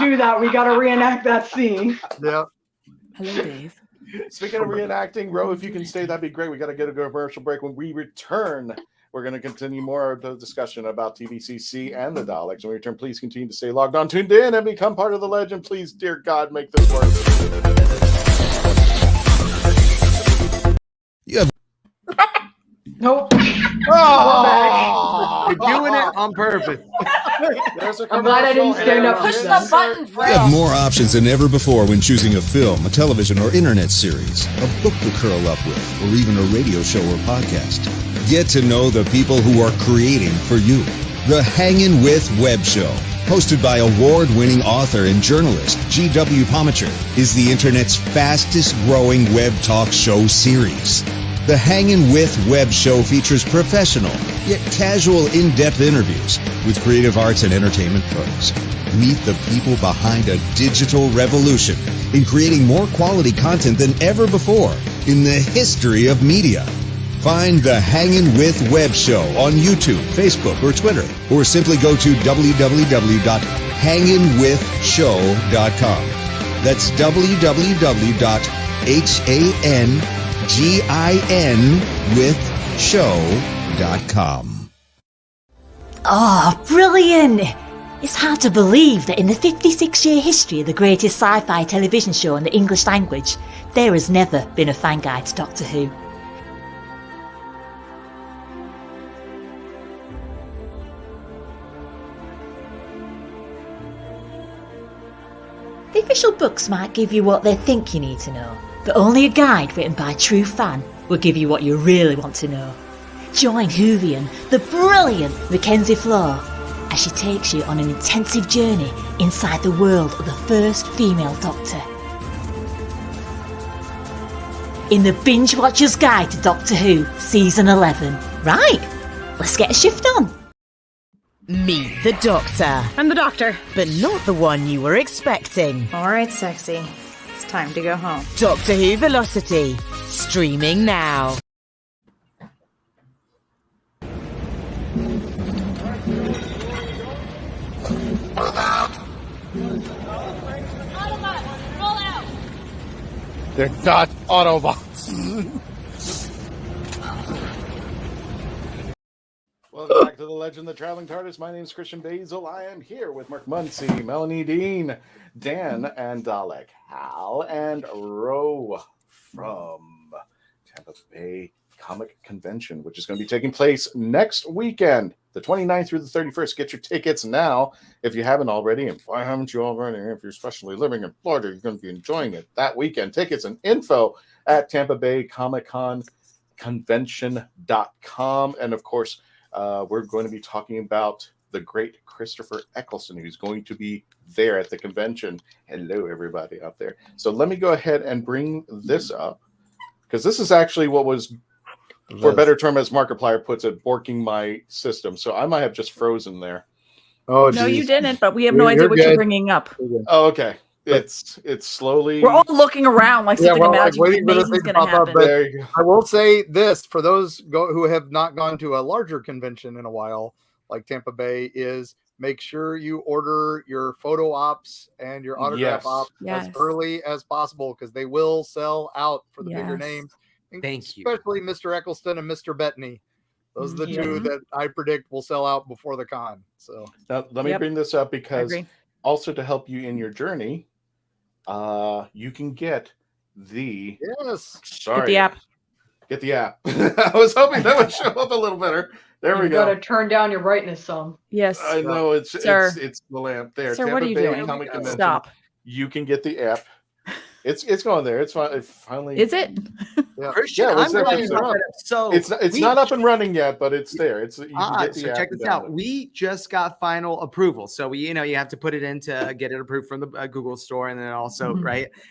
do that, we got to reenact that scene. Yeah. Hello, Dave. Speaking of reenacting, Ro, if you can stay, that'd be great. We got to get a commercial break. When we return, we're going to continue more of the discussion about TVCC and the Daleks. When we return, please continue to stay logged on, tuned in, and become part of the legend. Please, dear God, make this work. Yeah. Nope. Oh, you're doing it on purpose. I'm glad I didn't stand up. Push the button, You have more options than ever before when choosing a film, a television or internet series, a book to curl up with, or even a radio show or podcast. Get to know the people who are creating for you. The Hangin' With Web Show, hosted by award-winning author and journalist G.W. Pomacher, is the internet's fastest-growing web talk show series. The Hangin' With Web Show features professional, yet casual, in-depth interviews with creative arts and entertainment pros. Meet the people behind a digital revolution in creating more quality content than ever before in the history of media. Find the Hangin' With Web Show on YouTube, Facebook, or Twitter, or simply go to www.hanginwithshow.com. That's www.hanginwithshow.com. Oh, brilliant! It's hard to believe that in the 56-year history of the greatest sci-fi television show in the English language, there has never been a fan guide to Doctor Who. The official books might give you what they think you need to know, but only a guide written by a true fan will give you what you really want to know. Join Whovian, the brilliant Mackenzie Flaw, as she takes you on an intensive journey inside the world of the first female Doctor. In the Binge Watcher's Guide to Doctor Who, Season 11. Right, let's get a shift on. Meet the Doctor. I'm the Doctor. But not the one you were expecting. Alright, sexy. It's time to go home. Doctor Who Velocity. Streaming now. They're not Autobots. Welcome back to the Legend of the Traveling TARDIS. My name is Christian Basil. I am here with Mark Muncie, Melanie Dean, Dan, and Dalek Hal, and Ro from Tampa Bay Comic Convention, which is going to be taking place next weekend, the 29th through the 31st. Get your tickets now if you haven't already. And why haven't you already? If you're especially living in Florida, you're going to be enjoying it that weekend. Tickets and info at Tampa Bay Comic Con Convention.com. And of course, we're going to be talking about the great Christopher Eccleston, who's going to be there at the convention. Hello, everybody out there. So let me go ahead and bring this up, because this is actually what was, for a better term, as Markiplier puts it, borking my system. So I might have just frozen there. Oh, no, you didn't, but we have no idea what you're bringing up. Oh, okay. It's slowly. We're all looking around like something amazing is going to happen. There you go. I will say this for those who have not gone to a larger convention in a while, like Tampa Bay, is make sure you order your photo ops and your autograph ops as early as possible, because they will sell out for the bigger names. Thank you. Especially Mr. Eccleston and Mr. Bettany. Those are the two that I predict will sell out before the con. So now, let me bring this up, because also to help you in your journey, you can get the get the app. Get the app. I was hoping that would show up a little better. There we go. You got to turn down your brightness some. Yes, I know it's the lamp there. Sir, Tampa what are you Bay doing? Comic Convention. Stop. You can get the app. It's going there. It's finally. Is it? Christian, I'm glad you brought it up. So it's not up and running yet, but it's there. You can get the so app. check this out. We just got final approval. So we, you have to put it in to get it approved from the Google Store, and then also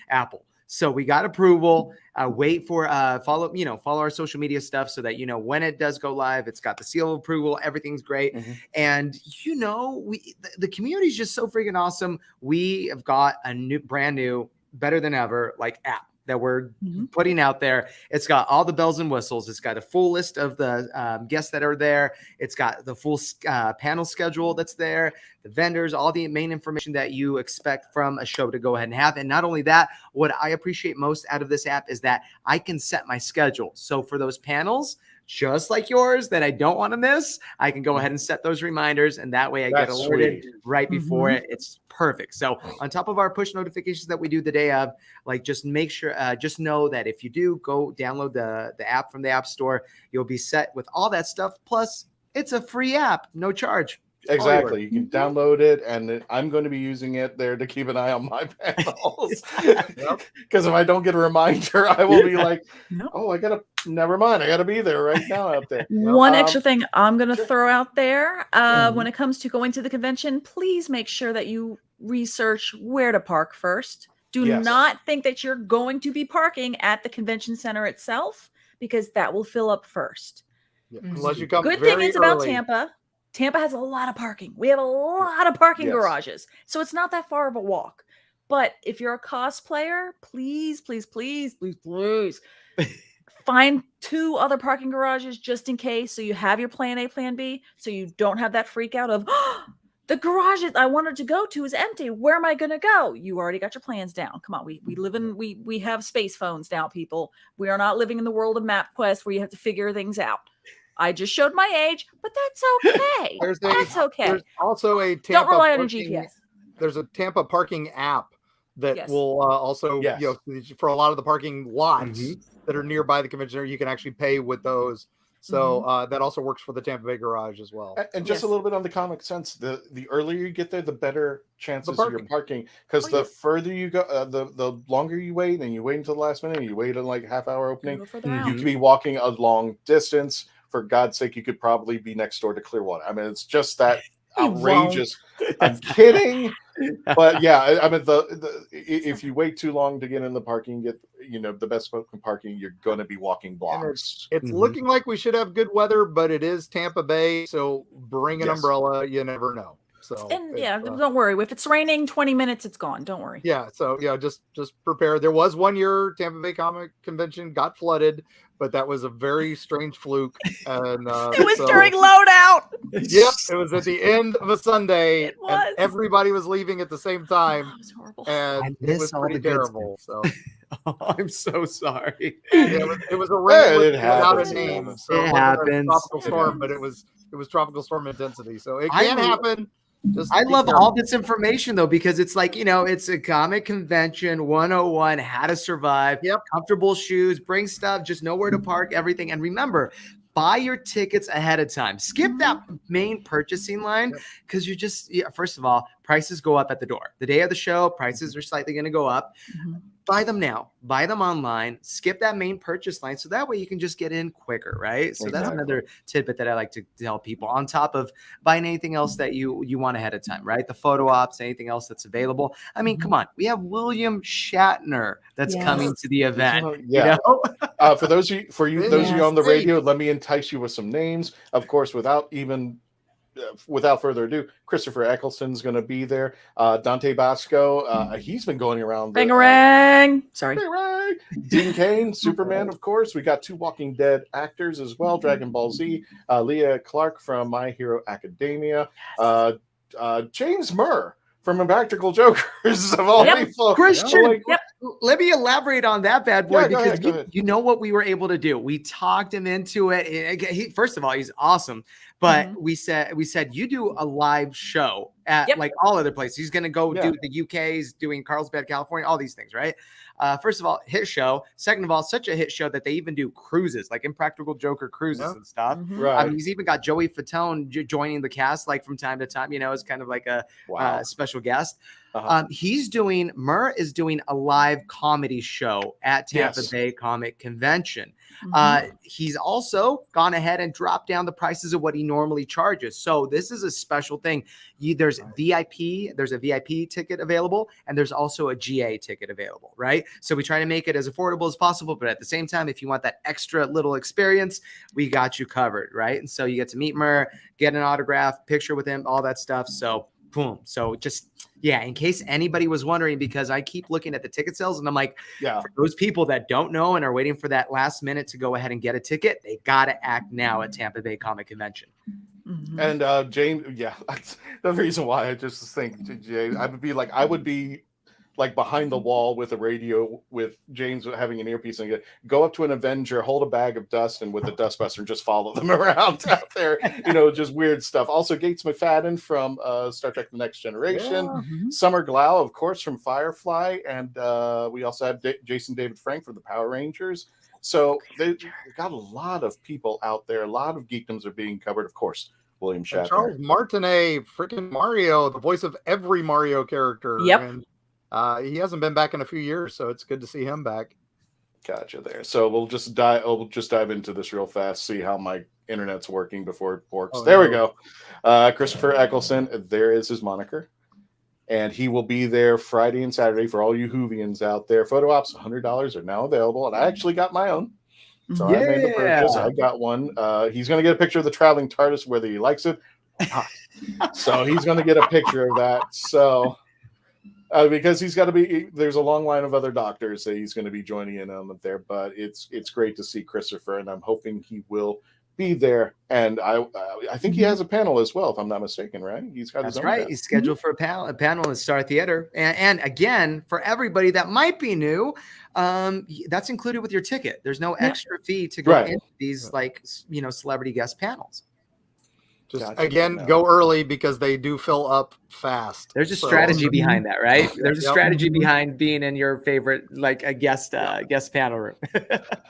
Apple. So we got approval. Wait for follow our social media stuff so that when it does go live, it's got the seal of approval. Everything's great, and the community is just so freaking awesome. We have got a brand new, better than ever app that we're putting out there. It's got all the bells and whistles. It's got a full list of the guests that are there. It's got the full panel schedule that's there, the vendors, all the main information that you expect from a show to go ahead and have. And not only that, what I appreciate most out of this app is that I can set my schedule. So for those panels, just like yours that I don't want to miss, I can go ahead and set those reminders, and that way I get alerted right before it. It's perfect. So on top of our push notifications that we do the day of, just make sure, just know that if you do go download the app from the App Store, you'll be set with all that stuff. Plus, it's a free app, no charge. Exactly. You can download it, and I'm going to be using it there to keep an eye on my panels. Because if I don't get a reminder, I will be like, never mind. I got to be there right now out there. One extra thing I'm going to throw out there. When it comes to going to the convention, please make sure that you research where to park first. Do not think that you're going to be parking at the convention center itself, because that will fill up first. Unless you come Good thing is about Tampa. Tampa has a lot of parking. We have a lot of parking garages. So it's not that far of a walk. But if you're a cosplayer, please, please, please, please, please find 2 other parking garages just in case. So you have your plan A, plan B. So you don't have that freak out of, the garage I wanted to go to is empty. Where am I going to go? You already got your plans down. Come on. We have space phones now, people. We are not living in the world of MapQuest where you have to figure things out. I just showed my age, but that's okay. That's okay. There's also a Tampa don't rely on your GPS. There's a Tampa parking app that will also, for a lot of the parking lots that are nearby the convention center, you can actually pay with those. So that also works for the Tampa Bay garage as well. And just a little bit on the comic sense, the earlier you get there, the better chances of your parking. Because the further you go, the longer you wait, and you wait until the last minute, you wait in half-hour opening, you could be walking a long distance. For God's sake, you could probably be next door to Clearwater. I mean, it's just that outrageous. I'm kidding, but yeah, I mean, if you wait too long to get in the parking, get the best parking, you're going to be walking blocks. It's looking like we should have good weather, but it is Tampa Bay, so bring an umbrella. You never know. So don't worry. If it's raining 20 minutes, it's gone. Don't worry. So just prepare. There was one year Tampa Bay Comic Convention got flooded, but that was a very strange fluke. And it was during loadout. Yep, it was at the end of a Sunday. It was. And everybody was leaving at the same time. It was horrible. And it was pretty terrible. So I'm so sorry. It was a rain without a name. So it happens. Tropical storm, but it was tropical storm intensity. So it can happen. I love all this information though, because it's it's a comic convention 101, how to survive, comfortable shoes, bring stuff, just know where to park, everything. And remember, buy your tickets ahead of time. Skip that main purchasing line, because you just, first of all, prices go up at the door. The day of the show, prices are slightly going to go up. Buy them now. Buy them online. Skip that main purchase line, so that way you can just get in quicker, right? So that's another tidbit that I like to tell people, on top of buying anything else that you want ahead of time, right? The photo ops, anything else that's available. I mean, come on. We have William Shatner that's coming to the event. For those of you on the radio, let me entice you with some names. Of course, without further ado, Christopher Eccleston's going to be there. Dante Basco, he's been going around. Bangarang. Sorry. Dean Cain, Superman, of course. We got 2 Walking Dead actors as well. Dragon Ball Z. Leah Clark from My Hero Academia. James Murr from Impractical Jokers of all people. Christian, let me elaborate on that bad boy, Yeah, because you know what we were able to do. We talked him into it. First of all, he's awesome. But we said you do a live show at like all other places. He's going to go do the UK. He's doing Carlsbad, California, all these things, right? First of all, hit show. Second of all, such a hit show that they even do cruises, like Impractical Joker cruises and stuff. Right. He's even got Joey Fatone joining the cast, like from time to time. As kind of like a special guest. Murr is doing a live comedy show at Tampa Bay Comic Convention. He's also gone ahead and dropped down the prices of what he normally charges. So this is a special thing. There's a VIP ticket available, and there's also a GA ticket available, right? So we try to make it as affordable as possible, but at the same time, if you want that extra little experience, we got you covered, right? And so you get to meet Murr, get an autograph, picture with him, all that stuff. So boom. So just, in case anybody was wondering, because I keep looking at the ticket sales and I'm like, for those people that don't know and are waiting for that last minute to go ahead and get a ticket, they got to act now at Tampa Bay Comic Convention. And James, that's the reason why I just think, Jay, I would be like behind the wall with a radio with James having an earpiece and go up to an Avenger, hold a bag of dust, and with a dustbuster and just follow them around out there, just weird stuff. Also, Gates McFadden from Star Trek The Next Generation, Summer Glau, of course, from Firefly, and we also have Jason David Frank from the Power Rangers. So they've got a lot of people out there. A lot of geekdoms are being covered, of course. William Shatner. Charles Martinet, freaking Mario, the voice of every Mario character. Yep. And he hasn't been back in a few years, so it's good to see him back. Gotcha there. So we'll just dive into this real fast, see how my internet's working before it works. We go. Christopher Eccleston, there is his moniker. And he will be there Friday and Saturday for all you Whovians out there. Photo ops, $100 are now available. And I actually got my own. So I made the purchase. I got one. He's going to get a picture of the traveling TARDIS, whether he likes it. So he's going to get a picture of that. So because he's got to be, there's a long line of other doctors that he's going to be joining in on there. But it's great to see Christopher, and I'm hoping he will be there. And I think he has a panel as well, if I'm not mistaken, right? He's got his own panel. He's scheduled for a panel in Star Theater. And again, for everybody that might be new, that's included with your ticket. There's no extra fee to go into these celebrity guest panels. Just go early because they do fill up fast. There's a strategy behind that, right? There's a strategy behind being in your favorite, like a guest panel room.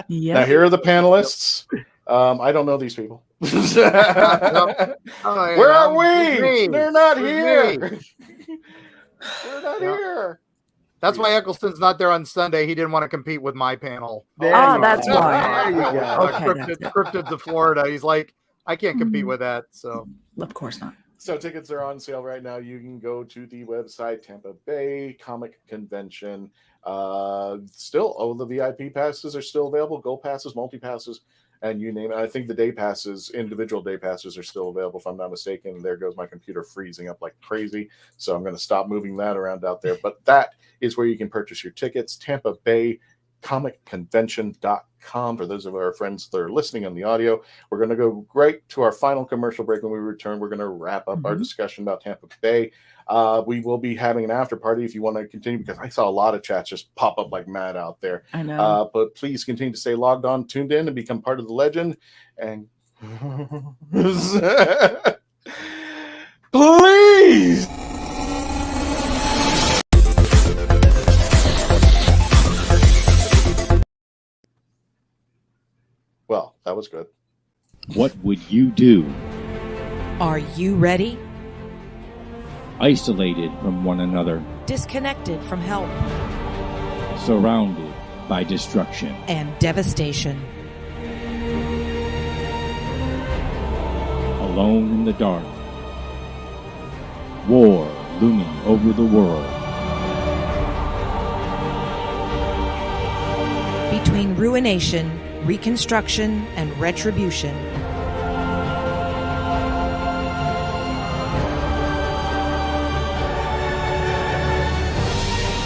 Now here are the panelists. I don't know these people. Where are we? They're not here. They're not here. That's why Eccleston's not there on Sunday. He didn't want to compete with my panel. That's why. There you go. Cryptid to Florida. He's like, I can't compete with that. So of course not. So tickets are on sale right now. You can go to the website, Tampa Bay Comic Convention. Still, all the VIP passes are still available. Gold passes, multi-passes, and you name it. I think the day passes, individual day passes are still available, if I'm not mistaken. There goes my computer freezing up like crazy. So I'm going to stop moving that around out there. But that is where you can purchase your tickets. Tampa Bay comicconvention.com for those of our friends that are listening on the audio. We're going to go right to our final commercial break. When we return, we're going to wrap up our discussion about Tampa Bay. We will be having an after party if you want to continue, because I saw a lot of chats just pop up like mad out there. I know. But please continue to stay logged on, tuned in, and become part of the legend. And please. Well, that was good. What would you do? Are you ready? Isolated from one another. Disconnected from help. Surrounded by destruction. And devastation. Alone in the dark. War looming over the world. Between ruination, reconstruction, and retribution.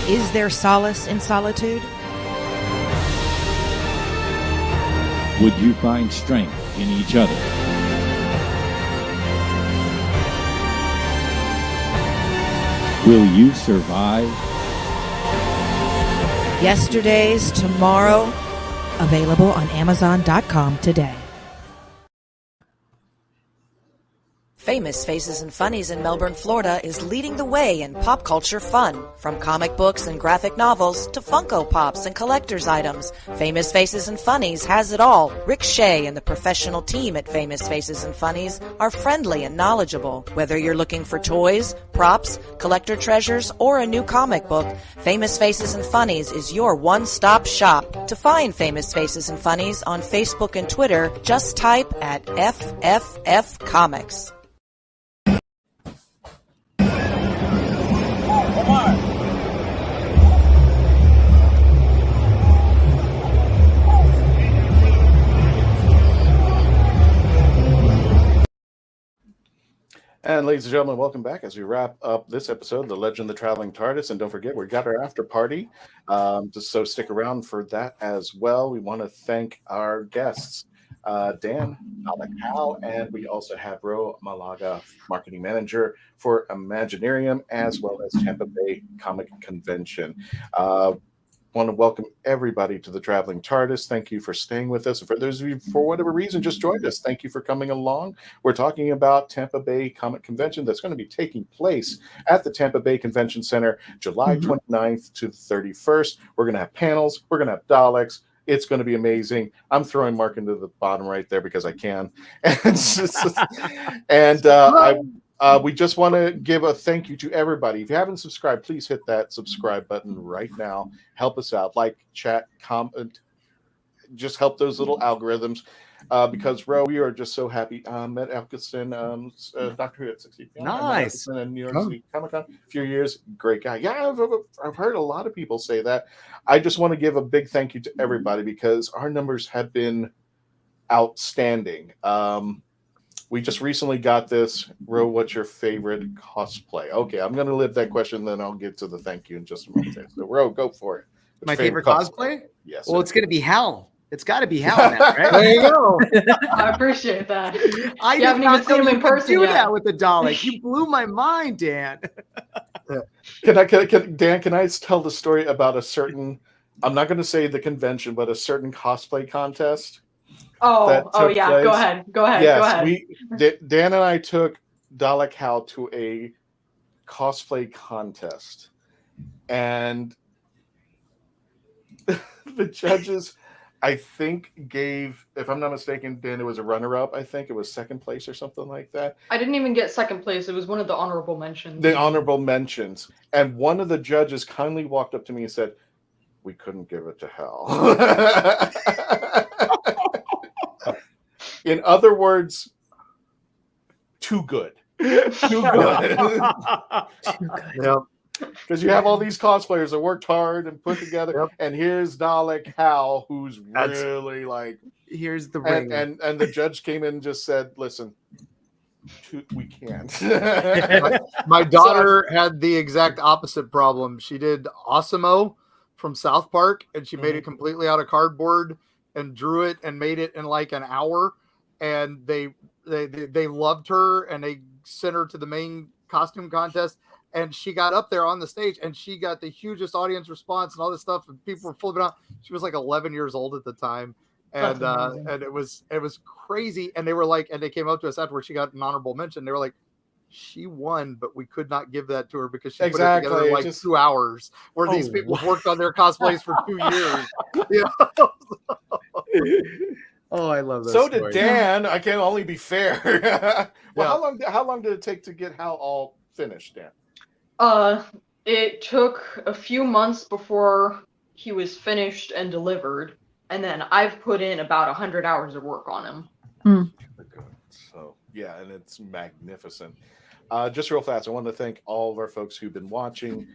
Is there solace in solitude? Would you find strength in each other? Will you survive? Yesterday's Tomorrow, available on Amazon.com today. Famous Faces and Funnies in Melbourne, Florida is leading the way in pop culture fun. From comic books and graphic novels to Funko Pops and collector's items, Famous Faces and Funnies has it all. Rick Shea and the professional team at Famous Faces and Funnies are friendly and knowledgeable. Whether you're looking for toys, props, collector treasures, or a new comic book, Famous Faces and Funnies is your one-stop shop. To find Famous Faces and Funnies on Facebook and Twitter, just type at FFF Comics. And ladies and gentlemen, welcome back as we wrap up this episode, The Legend of the Traveling TARDIS. And don't forget, we got our after party. So stick around for that as well. We want to thank our guests, Dan, Dalek Hal, and we also have Ro Malaga, marketing manager for Imaginarium, as well as Tampa Bay Comic Convention. Want to welcome everybody to the Traveling TARDIS. Thank you for staying with us. For those of you, for whatever reason, just joined us, thank you for coming along. We're talking about Tampa Bay Comic Convention that's going to be taking place at the Tampa Bay Convention Center July 29th to the 31st. We're going to have panels. We're going to have Daleks. It's going to be amazing. I'm throwing Mark into the bottom right there because I can. We just want to give a thank you to everybody. If you haven't subscribed, please hit that subscribe button right now. Help us out. Like, chat, comment. Just help those little algorithms. Because, Ro, we are just so happy. Met Eccleston, Doctor WHO at 60. Nice. In New York City Comic Con a few years. Great guy. Yeah, I've heard a lot of people say that. I just want to give a big thank you to everybody because our numbers have been outstanding. We just recently got this. Ro, what's your favorite cosplay? Okay, I'm going to leave that question, then I'll get to the thank you in just a moment. So, Ro, go for it. What's my favorite cosplay? Yes. Well, it's going to be Hell. It's got to be Hell now, right? There you go. I appreciate that. I haven't even seen him in person do yet. that with the Dalek. You blew my mind, Dan. Dan, can I tell the story about a certain, I'm not going to say the convention, but a certain cosplay contest? Oh yeah. Place. Go ahead. Yes, Dan and I took Dalek Hal to a cosplay contest, and the judges, I think, gave, if I'm not mistaken, Dan, it was a runner-up. I think it was second place or something like that. I didn't even get second place. It was one of the honorable mentions. The honorable mentions, and one of the judges kindly walked up to me and said, "We couldn't give it to Hal." In other words, too good. Too good. Too good. Yep. Because you have all these cosplayers that worked hard and put together, and here's Dalek Hal, who's really like, here's the ring. And the judge came in and just said, listen, we can't. My daughter had the exact opposite problem. She did Osimo from South Park, and she made it completely out of cardboard and drew it and made it in like an hour. And they loved her, and they sent her to the main costume contest, and she got up there on the stage, and she got the hugest audience response and all this stuff, and people were flipping out. She was like 11 years old at the time, and it was crazy. And they were like, and they came up to us afterwards. She got an honorable mention. They were like, she won, but we could not give that to her because she put it together in like 2 hours, where these people worked on their cosplays for 2 years. Oh, I love that. So did Dan. I can only be fair. How long did it take to get Hal all finished, Dan? It took a few months before he was finished and delivered, and then I've put in about 100 hours of work on him. So yeah, and it's magnificent. Just real fast, I want to thank all of our folks who've been watching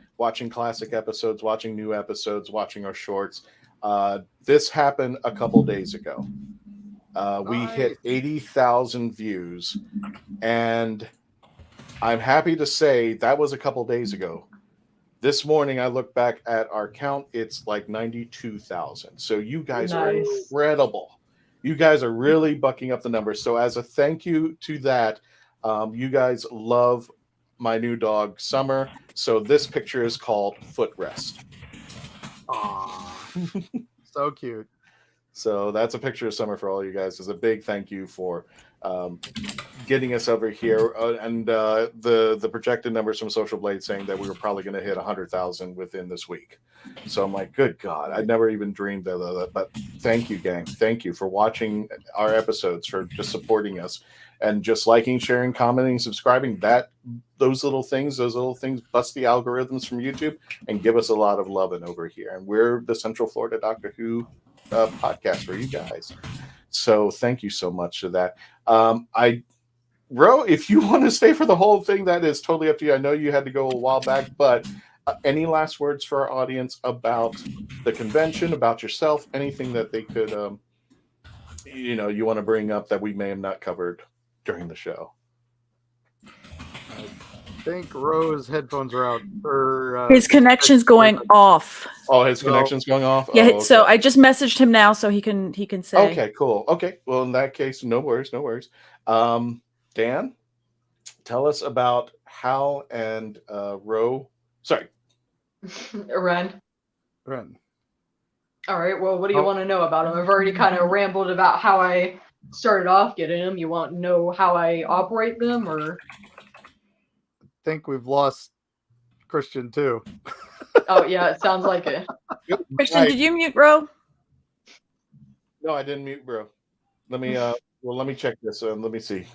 classic episodes, watching new episodes, watching our shorts. This happened a couple days ago. We hit 80,000 views, and I'm happy to say that was a couple days ago. This morning, I looked back at our count. It's like 92,000. So you guys are incredible. You guys are really bucking up the numbers. So as a thank you to that, you guys love my new dog Summer. So this picture is called Footrest. Aww. So cute. So that's a picture of Summer for all you guys. It's a big thank you for getting us over here. And the projected numbers from Social Blade saying that we were probably going to hit 100,000 within this week. So I'm like, good God, I never even dreamed of that. But thank you, gang. Thank you for watching our episodes, for just supporting us and just liking, sharing, commenting, subscribing. Those little things bust the algorithms from YouTube and give us a lot of loving over here. And we're the Central Florida Doctor Who podcast for you guys. So thank you so much for that. Ro, if you want to stay for the whole thing, that is totally up to you. I know you had to go a while back, but any last words for our audience about the convention, about yourself, anything that they could, you want to bring up that we may have not covered during the show? I think Ro's headphones are out. His connection's going off. Oh, his connection's going off? Yeah, Oh, okay. So I just messaged him now so he can say. Okay, cool. Okay, well, in that case, no worries. Dan, tell us about Hal and Ro. Sorry. Ren. All right, well, what do you Oh. want to know about him? I've already kind of rambled about how I started off getting them. You want to know how I operate them, or? I think we've lost Christian too. Oh yeah, it sounds like it. Christian, did you mute Ro? No, I didn't mute Bro. Let me let me check this. Let me see.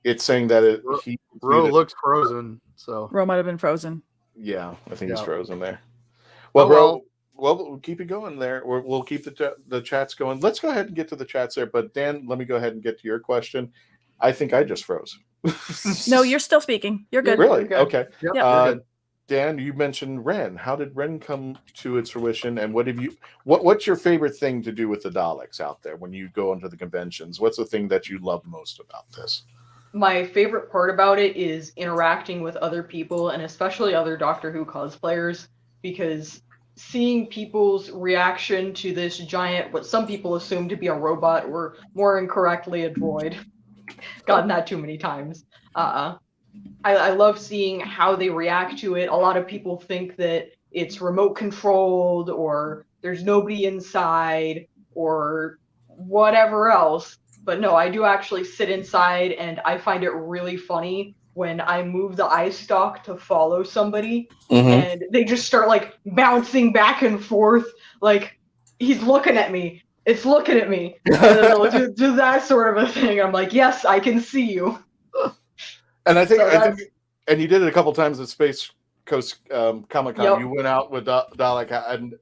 It's saying that Ro looks frozen, so Ro might have been frozen. Yeah, I think he's Yeah. frozen there. Well, Bro, we'll keep it going there. We'll keep the chats going. Let's go ahead and get to the chats there. But Dan, let me go ahead and get to your question. I think I just froze. No, you're still speaking. You're good. Really? You're good. Okay. Yep. Dan, you mentioned Ren. How did Ren come to its fruition? And what's your favorite thing to do with the Daleks out there when you go into the conventions? What's the thing that you love most about this? My favorite part about it is interacting with other people, and especially other Doctor Who cosplayers, because seeing people's reaction to this giant, what some people assume to be a robot, or more incorrectly a droid. Gotten that too many times. I love seeing how they react to it. A lot of people think that it's remote controlled, or there's nobody inside, or whatever else. But no, I do actually sit inside, and I find it really funny when I move the eye stalk to follow somebody, and they just start like bouncing back and forth, like he's looking at me. It's looking at me. Do that sort of a thing. I'm like, yes, I can see you. And I think and you did it a couple times at Space Coast Comic Con. Yep. You went out with Dalek, and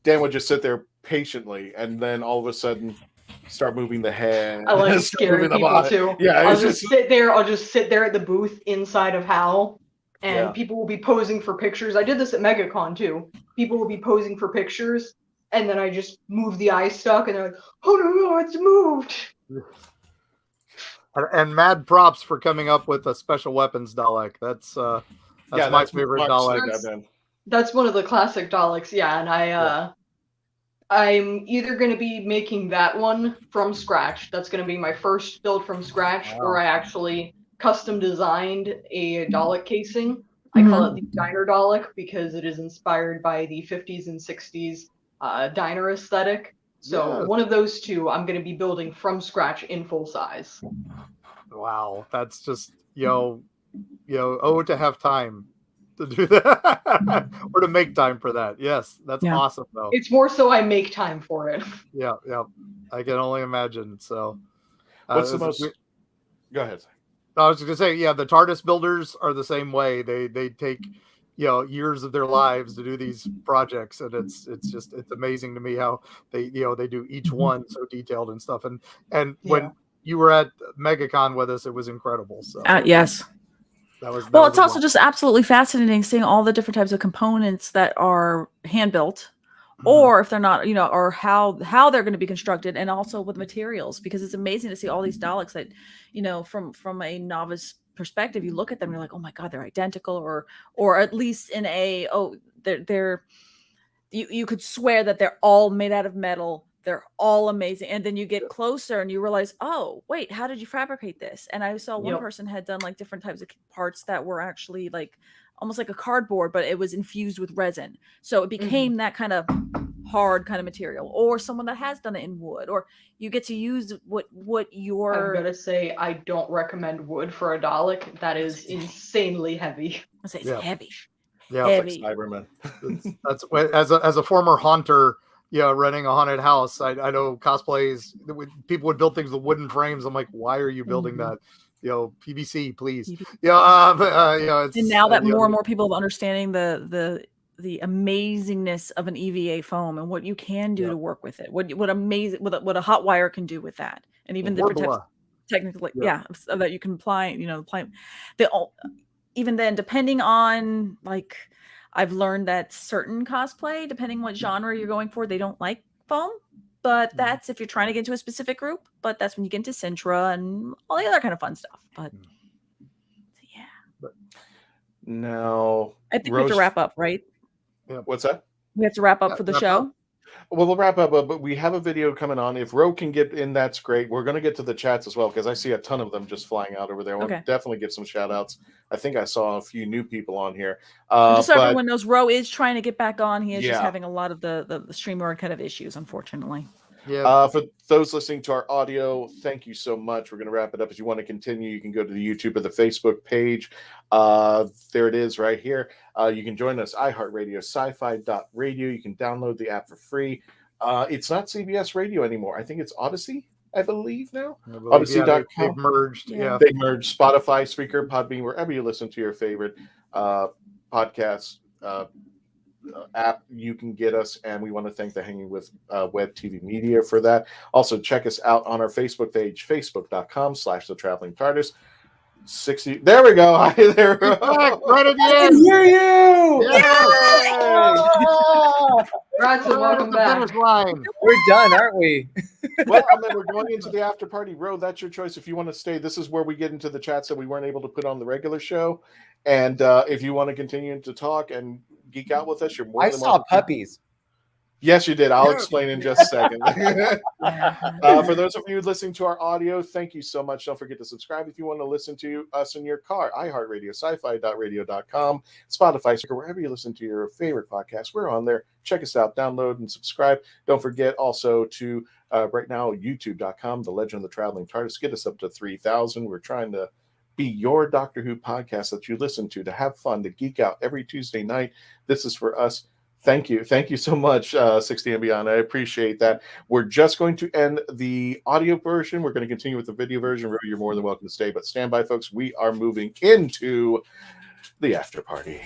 Dan would just sit there patiently, and then all of a sudden start moving the head. I like scaring people too. Yeah, I'll just sit there. I'll just sit there at the booth inside of Hal, and people will be posing for pictures. I did this at MegaCon too. People will be posing for pictures, and then I just move the eye stalk, and they're like, "Oh no, it's moved." And mad props for coming up with a special weapons Dalek. That's my favorite Dalek. That's one of the classic Daleks, yeah. And I'm either going to be making that one from scratch. That's going to be my first build from scratch, or I actually custom designed a Dalek casing. I call it the Diner Dalek because it is inspired by the 50s and 60s diner aesthetic. So one of those two I'm going to be building from scratch in full size. Wow, that's just to have time to do that or to make time for that. Yes, that's awesome though. It's more so I make time for it. Yeah, I can only imagine. So, what's the most? Go ahead. I was going to say, the TARDIS builders are the same way. They take years of their lives to do these projects, and it's amazing to me how they do each one so detailed and stuff. And when you were at MegaCon with us, it was incredible. So yes. It's also just absolutely fascinating seeing all the different types of components that are hand built, or if they're not, or how they're going to be constructed, and also with materials, because it's amazing to see all these Daleks that, from a novice perspective, you look at them and you're like, oh my God, they're identical, or at least in you could swear that they're all made out of metal, They're all amazing. And then you get closer and you realize, oh, wait, how did you fabricate this? And I saw one person had done like different types of parts that were actually like almost like a cardboard, but it was infused with resin. So it became that kind of hard kind of material. Or someone that has done it in wood, or you get to use what your... I'm gonna say I don't recommend wood for a Dalek. That is insanely heavy. It's heavy. Yeah, heavy. Like Cybermen. That's as a former haunter, running a haunted house. I know cosplays. People would build things with wooden frames. I'm like, why are you building that? PVC, please. It's, and now that more and more people are understanding the amazingness of an EVA foam and what you can do to work with it. What amazing what a hot wire can do with that, and even different types, technically, so that you can apply. Even then, depending on like, I've learned that certain cosplay, depending what genre you're going for, they don't like foam. But that's if you're trying to get into a specific group. But that's when you get into Sintra and all the other kind of fun stuff. But now I think we have to wrap up, right? Yeah. What's that? We have to wrap up for the show. Well, we'll wrap up, but we have a video coming on. If Ro can get in, that's great. We're going to get to the chats as well, because I see a ton of them just flying out over there. We'll definitely get some shout outs. I think I saw a few new people on here. Just so everyone knows, Ro is trying to get back on. He is just having a lot of the StreamYard kind of issues, unfortunately. Yeah. For those listening to our audio, thank you so much. We're going to wrap it up. If you want to continue, you can go to the YouTube or the Facebook page. There it is right here. You can join us, iHeartRadio, sci-fi.radio. You can download the app for free. It's not CBS Radio anymore. I think it's Odyssey, I believe now. Odyssey.com. They've merged. They merged Spotify, Spreaker, Podbean, wherever you listen to your favorite podcast app, you can get us, and we want to thank the Hanging with Web TV Media for that. Also, check us out on our Facebook page, facebook.com/The Traveling TARDIS. 60. There we go. Hi there. Right at the end. I can hear you. Bradson, welcome back. We're done, aren't we? Well, and then we're going into the after party. Ro, that's your choice. If you want to stay, this is where we get into the chats that we weren't able to put on the regular show. And if you want to continue to talk and geek out with us, you're more than welcome. I saw puppies. Yes, you did. I'll explain in just a second. For those of you listening to our audio, thank you so much. Don't forget to subscribe if you want to listen to us in your car. iHeartRadio, sci-fi.radio.com, Spotify, wherever you listen to your favorite podcast. We're on there. Check us out, download, and subscribe. Don't forget also to, right now, youtube.com, The Legend of the Traveling TARDIS. Get us up to 3,000. We're trying to be your Doctor Who podcast that you listen to have fun, to geek out every Tuesday night. This is for us. Thank you. Thank you so much, 60 and Beyond. I appreciate that. We're just going to end the audio version. We're going to continue with the video version. You're more than welcome to stay, but stand by, folks. We are moving into the after party.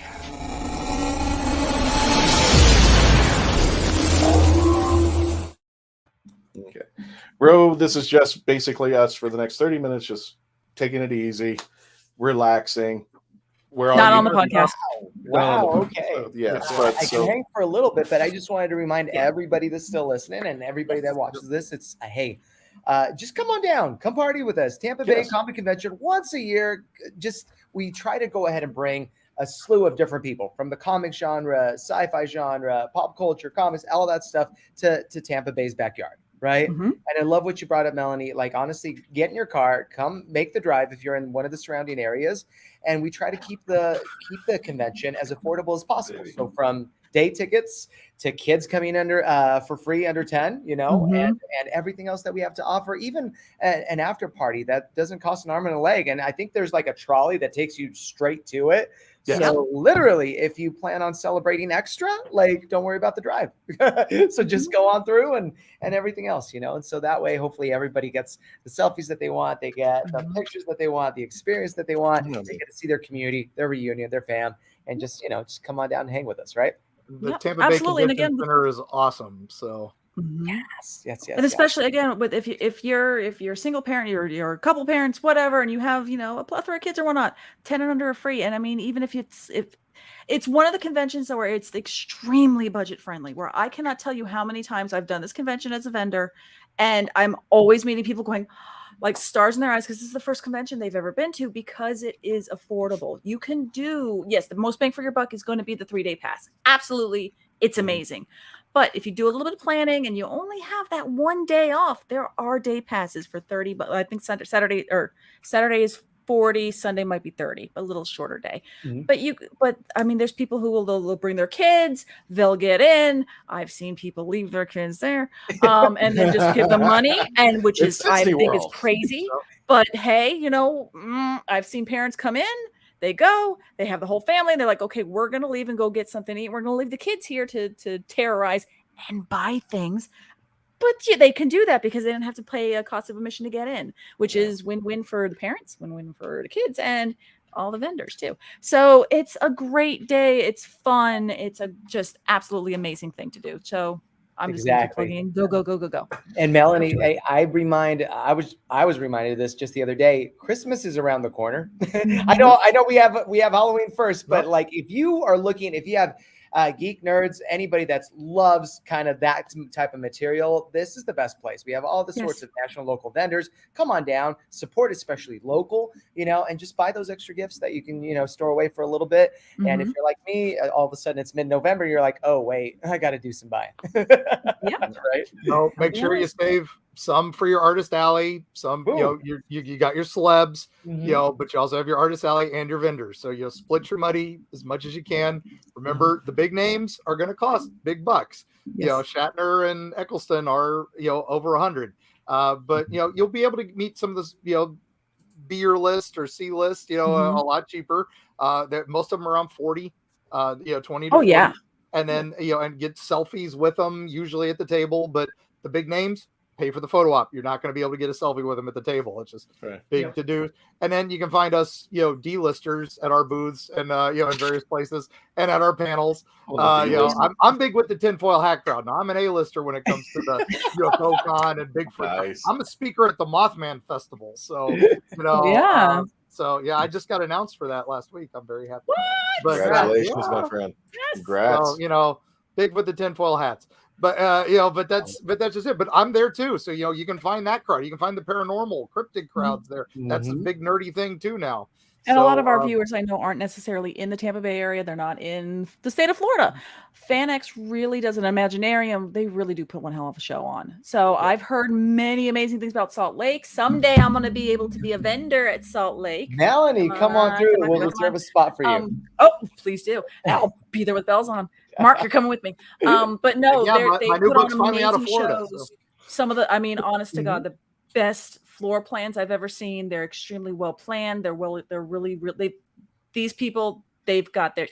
Okay. Ro, this is just basically us for the next 30 minutes, just taking it easy, relaxing. We're not on the podcast. Wow. Okay. So, yes, I can hang for a little bit, but I just wanted to remind everybody that's still listening and everybody that watches this, it's hey, just come on down, come party with us. Tampa Bay Comic Convention once a year. We try to go ahead and bring a slew of different people from the comic genre, sci-fi genre, pop culture, comics, all that stuff to Tampa Bay's backyard. Right. Mm-hmm. And I love what you brought up, Melanie. Like, honestly, get in your car, come make the drive if you're in one of the surrounding areas. And we try to keep the convention as affordable as possible. So from day tickets to kids coming under for free under 10, and everything else that we have to offer, even an after party that doesn't cost an arm and a leg. And I think there's like a trolley that takes you straight to it. Yeah. So literally, if you plan on celebrating extra, like, don't worry about the drive. So just go on through and everything else, And so that way, hopefully everybody gets the selfies that they want. They get the pictures that they want, the experience that they want. They get to see their community, their reunion, their fam, and just come on down and hang with us, right? The Tampa Bay Convention Center is awesome. So yes. And especially again, with if you're a single parent, you're a couple parents, whatever, and you have a plethora of kids or whatnot, 10 and under are free. And I mean, even if it's one of the conventions where it's extremely budget friendly, where I cannot tell you how many times I've done this convention as a vendor, and I'm always meeting people going like stars in their eyes because this is the first convention they've ever been to, because it is affordable. You can do, the most bang for your buck is going to be the 3-day pass. Absolutely. It's amazing. But if you do a little bit of planning and you only have that one day off, there are day passes for 30. But I think Saturday is 40, Sunday might be 30, a little shorter day. But I mean, there's people who they'll bring their kids, they'll get in. I've seen people leave their kids there, and then just give them money, and which is I think is crazy. But hey, I've seen parents come in. They go, they have the whole family, and they're like, okay, we're going to leave and go get something to eat. We're going to leave the kids here to terrorize and buy things. But yeah, they can do that because they don't have to pay a cost of admission to get in, which is win-win for the parents, win-win for the kids, and all the vendors too. So it's a great day. It's fun. It's a just absolutely amazing thing to do. So I'm just going to keep plugging. Go. And Melanie, I was reminded of this just the other day. Christmas is around the corner. I know we have Halloween first, but like if you have geek nerds, anybody that loves kind of that type of material, this is the best place. We have all the sorts of national, local vendors. Come on down, support especially local, and just buy those extra gifts that you can, store away for a little bit. And if you're like me, all of a sudden it's mid-November, you're like, oh wait, I got to do some buying. Right? Make sure you save some for your artist alley. Some, you got your celebs, but you also have your artist alley and your vendors. So you'll split your money as much as you can. Remember, the big names are going to cost big bucks. Shatner and Eccleston are, over 100. But you'll be able to meet some of this, B-er list or C list, a lot cheaper. That most of them are around 40, 20 to 40. And then, and get selfies with them usually at the table. But the big names, pay for the photo op. You're not going to be able to get a selfie with them at the table. It's just big to do. And then you can find us, D-listers at our booths and, in various places and at our panels. I'm big with the tinfoil hat crowd. Now I'm an A-lister when it comes to the UFO con and Bigfoot. I'm a speaker at the Mothman Festival. So, I just got announced for that last week. I'm very happy. But, congratulations, my friend. Congrats. So, big with the tinfoil hats. But but that's just it. But I'm there too, so you can find that crowd. You can find the paranormal, cryptid crowds there. That's a big nerdy thing too now. And a lot of our viewers I know aren't necessarily in the Tampa Bay area. They're not in the state of Florida. FanX really does an Imaginarium. They really do put one hell of a show on. So I've heard many amazing things about Salt Lake. Someday I'm going to be able to be a vendor at Salt Lake. Melanie, come on through. We'll reserve a spot for you. Please do. I'll be there with bells on. Mark, you're coming with me. But no, they put on amazing shows. So. Some of the, honest to God, the best floor plans I've ever seen. They're extremely well planned. They're really these people, they've got their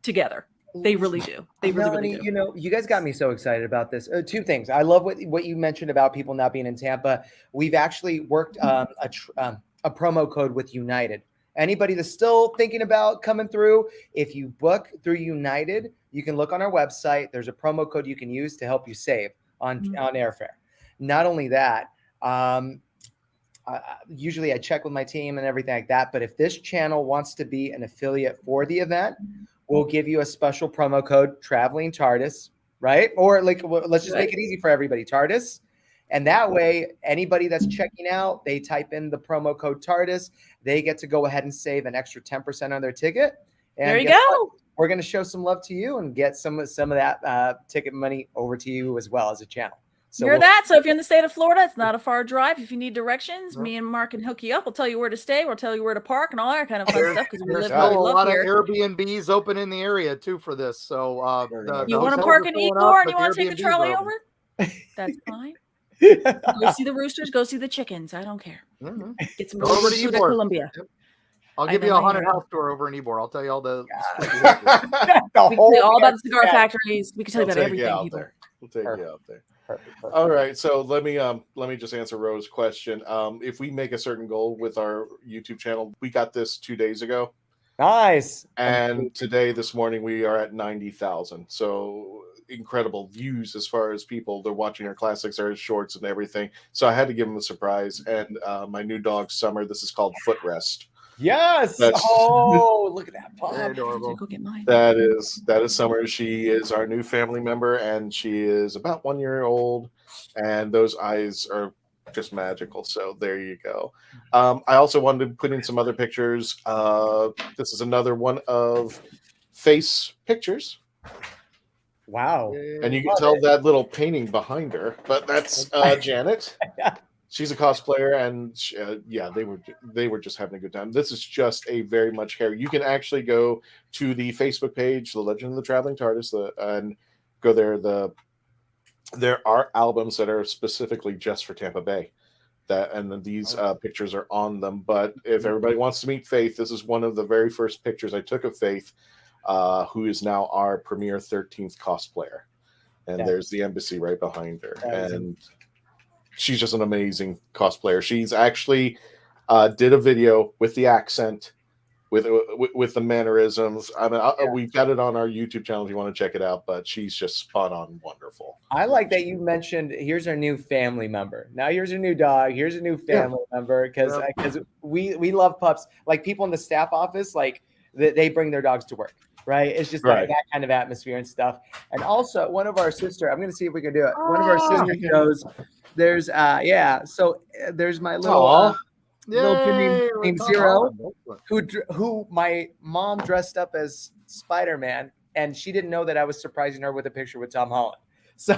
together. They really do. They really do. You guys got me so excited about this. Two things. I love what you mentioned about people not being in Tampa. We've actually worked a promo code with United. Anybody that's still thinking about coming through, if you book through United, you can look on our website. There's a promo code you can use to help you save on airfare. Not only that, usually I check with my team and everything like that. But if this channel wants to be an affiliate for the event, we'll give you a special promo code, Traveling TARDIS, right? Or let's just make it easy for everybody, TARDIS. And that way, anybody that's checking out, they type in the promo code TARDIS. They get to go ahead and save an extra 10% on their ticket. And there you go. We're going to show some love to you and get some of that ticket money over to you as well as a channel. So So if you're in the state of Florida, it's not a far drive. If you need directions, me and Mark can hook you up. We'll tell you where to stay. We'll tell you where to park and all that kind of fun stuff. Because we live a lot of Airbnbs open in the area too for this. So you want to park in Igor and you want to take the trolley over? That's fine. Go see the roosters. Go see the chickens. I don't care. Get some over to food at Columbia. I'll give you a haunted house tour over in Ybor. I'll tell you all the. We can tell you all about the cigar factories. We can tell you about everything. We'll take you out there. Perfect. All right, so let me just answer Rose's question. If we make a certain goal with our YouTube channel, we got this 2 days ago. Nice. And this morning, we are at 90,000. So incredible views as far as people. They're watching our classics, our shorts, and everything. So I had to give them a surprise. And my new dog, Summer, this is called Footrest. Yes. Look at that pup. Adorable. That is Summer. She is our new family member, and she is about 1 year old, and those eyes are just magical. So there you go. I also wanted to put in some other pictures. This is another one of face pictures. Wow. And you can tell that little painting behind her, but that's Janet. She's a cosplayer, and they were just having a good time. This is just a very much hair. You can actually go to the Facebook page, The Legend of the Traveling TARDIS, and go there. There are albums that are specifically just for Tampa Bay. And these pictures are on them. But if everybody wants to meet Faith, this is one of the very first pictures I took of Faith, who is now our premier 13th cosplayer. And there's the embassy right behind her. And she's just an amazing cosplayer. She's actually did a video with the accent, with the mannerisms. I mean, we've got it on our YouTube channel if you want to check it out, but she's just spot on wonderful. I like that you mentioned, here's our new family member. Now here's a new dog. Here's a new family member, because we love pups. Like people in the staff office, like they bring their dogs to work. Right. It's just like that kind of atmosphere and stuff. And also one of our sister, I'm going to see if we can do it. One of our sister shows, there's so there's my little kid named Zero, who my mom dressed up as Spider-Man, and she didn't know that I was surprising her with a picture with Tom Holland. So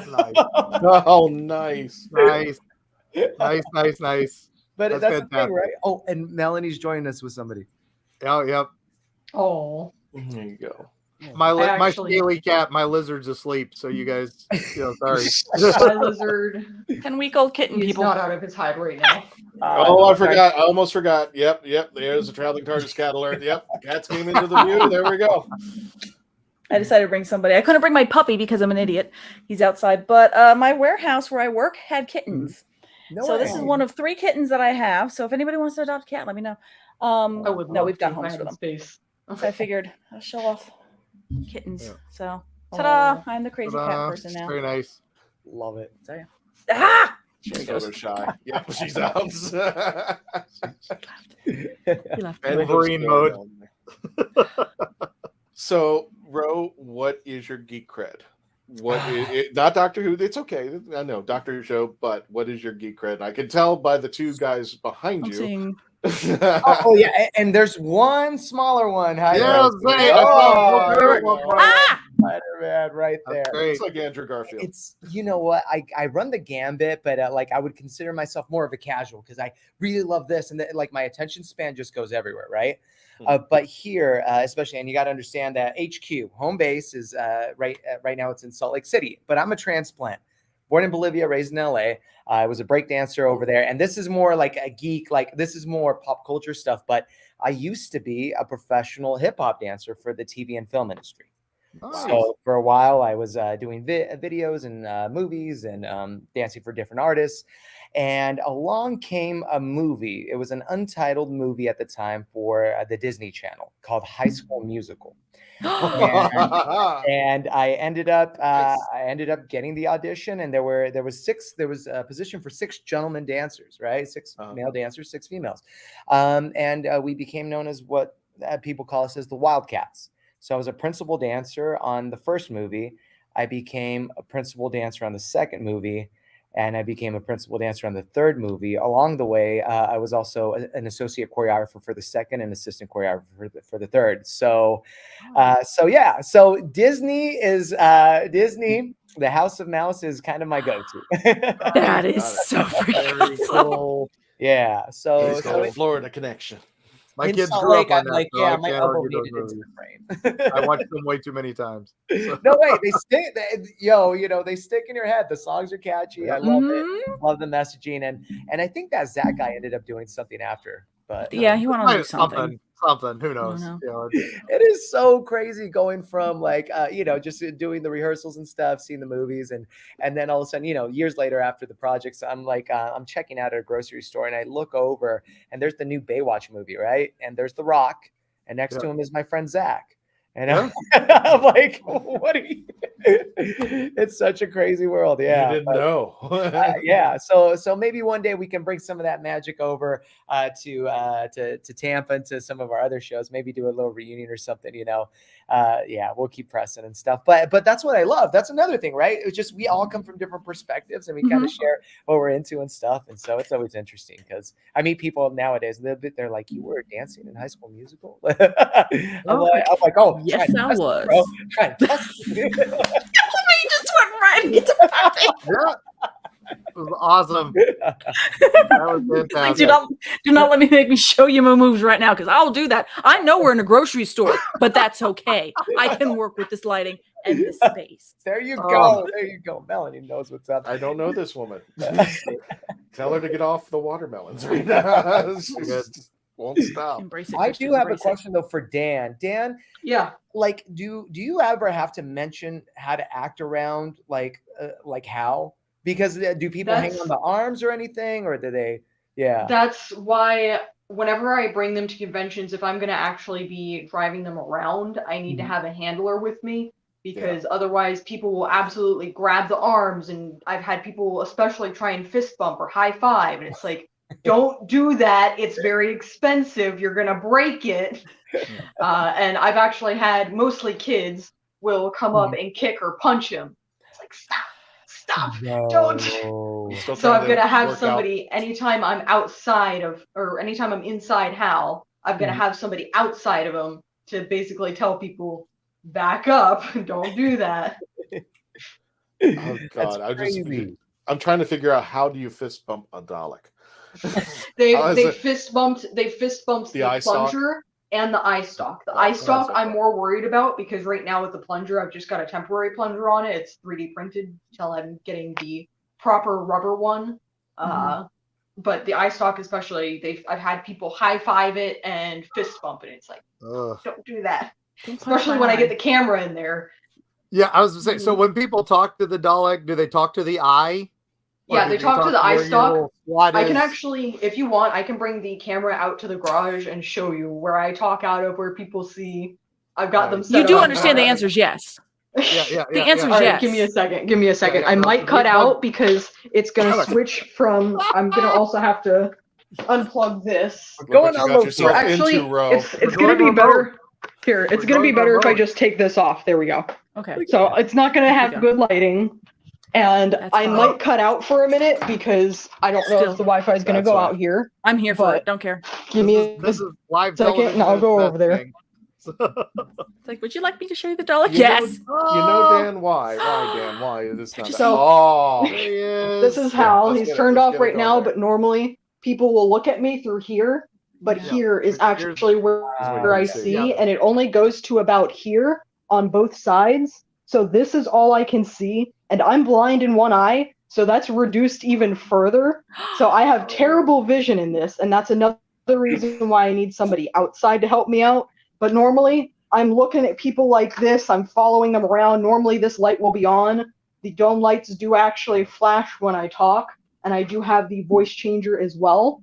nice. But that's the thing, right? Oh, and Melanie's joining us with somebody. Oh, there you go. My scaly cat, my lizard's asleep, so you guys, sorry. My lizard, 10-week-old kitten. He's not out of his hide right now. I forgot. I almost forgot. Yep. There's a Traveling TARDIS cat alert. Yep, the cats came into the view. There we go. I decided to bring somebody. I couldn't bring my puppy because I'm an idiot. He's outside. But my warehouse where I work had kittens. This is one of 3 kittens that I have. So if anybody wants to adopt a cat, let me know. We've got homes for them. So I figured I'll show off kittens. So ta-da! I'm the crazy cat person now. Very nice. Love it. So yeah. She's so shy. Yep, she's out. He left. Wolverine mode. So, Ro, what is your geek cred? What is not Doctor Who? It's okay. I know Doctor Who show, but what is your geek cred? I can tell by the 2 guys behind you. Yeah, and there's one smaller one. Spider-Man right there. It's like Andrew Garfield. It's, you know what, I run the gambit, but I would consider myself more of a casual because I really love this, and like my attention span just goes everywhere, right? But here, especially, and you got to understand that HQ home base is right now it's in Salt Lake City, but I'm a transplant. Born in Bolivia, raised in LA. I was a break dancer over there. And this is more like a geek, like this is more pop culture stuff. But I used to be a professional hip hop dancer for the TV and film industry. Nice. So for a while, I was doing videos and movies and dancing for different artists. And along came a movie. It was an untitled movie at the time for the Disney Channel called High School Musical. and I ended up getting the audition, and there was a position for 6 gentlemen dancers, right? 6 male dancers, 6 females. And we became known as what people call us as the Wildcats. So I was a principal dancer on the first movie. I became a principal dancer on the second movie, and I became a principal dancer on the third movie. Along the way, I was also an associate choreographer for the second and assistant choreographer for the third. So Disney is Disney. The House of Mouse is kind of my go-to. That is so freaking cool. Yeah. So Florida connection. My kids Salt grew Lake, up on I'm that. my elbow needed into the frame. I watched them way too many times. So. No way, they stick. They stick in your head. The songs are catchy. I love it. Love the messaging, and I think that Zach guy ended up doing something after. But yeah, he went on to do something. Who knows? It is so crazy going from just doing the rehearsals and stuff, seeing the movies, and then all of a sudden, years later after the projects, I'm I'm checking out at a grocery store, and I look over, and there's the new Baywatch movie, right? And there's The Rock, and next to him is my friend Zach. And I'm like, what are you? It's such a crazy world. Yeah. You didn't know. Yeah. So maybe one day we can bring some of that magic over to Tampa and to some of our other shows, maybe do a little reunion or something, we'll keep pressing and stuff. But that's what I love. That's another thing, right? It's just, we all come from different perspectives, and we kind of share what we're into and stuff. And so it's always interesting because I meet people nowadays, and they're like, you were dancing in High School Musical? I'm like, oh, yes, I was. Try and test it. It's perfect. Yeah. It was awesome. That was fantastic. Like, do not let me make me show you my moves right now, because I'll do that. I know we're in a grocery store, but that's okay. I can work with this lighting and this space. There you go. There you go. Melanie knows what's up. I don't know this woman. Tell her to get off the watermelons right now. She just won't stop. Embrace it, I Christian, do have a embrace it. question though for Dan. Dan, Yeah. like, do you ever have to mention how to act around like how? Because do people hang on the arms or anything, or do they? Yeah. That's why whenever I bring them to conventions, if I'm going to actually be driving them around, I need to have a handler with me, because otherwise people will absolutely grab the arms. And I've had people especially try and fist bump or high five. And it's like, don't do that. It's very expensive. You're going to break it. And I've actually had mostly kids will come up and kick or punch him. It's like, stop, don't. So I'm going to have somebody, anytime I'm outside of, or anytime I'm inside Hal, I'm going to have somebody outside of him to basically tell people, back up, don't do that. Oh God, I'm trying to figure out, how do you fist bump a Dalek? They fist bumped the eye-stalk? plunger and the eye stalk. The eye stalk I'm more worried about, because right now with the plunger, I've just got a temporary plunger on it. It's 3D printed until I'm getting the proper rubber one. But the eye stalk especially, I've had people high five it and fist bump it. It's like, don't do that. Especially when I get the camera in there. Yeah, I was going to say, so when people talk to the Dalek, do they talk to the eye? Yeah, they talk to the eye stalk. I can actually, if you want, I can bring the camera out to the garage and show you where I talk out of, where people see. I've got them set up. You do understand the answer is yes. Yeah. The answer is All right, yes. give me a second. I might cut out because it's going to switch from, I'm going to also have to unplug this. Going on the Actually, it's going to be better. Here, it's going to be better if I just take this off. There we go. Okay. So it's not going to have good lighting. And I might cut out for a minute because I don't know if the Wi-Fi is going to go out here. I'm here for it. Don't care. Give me this is live second and I'll go over there. It's like, would you like me to show you the Dalek? Yes. You know, Dan, why? Why, Dan? Why is this not? This is Hal. He's turned off right now, but normally people will look at me through here. But here is actually where I see, and it only goes to about here on both sides. So this is all I can see, and I'm blind in one eye, so that's reduced even further. So I have terrible vision in this, and that's another reason why I need somebody outside to help me out. But normally, I'm looking at people like this, I'm following them around. Normally, this light will be on. The dome lights do actually flash when I talk, and I do have the voice changer as well.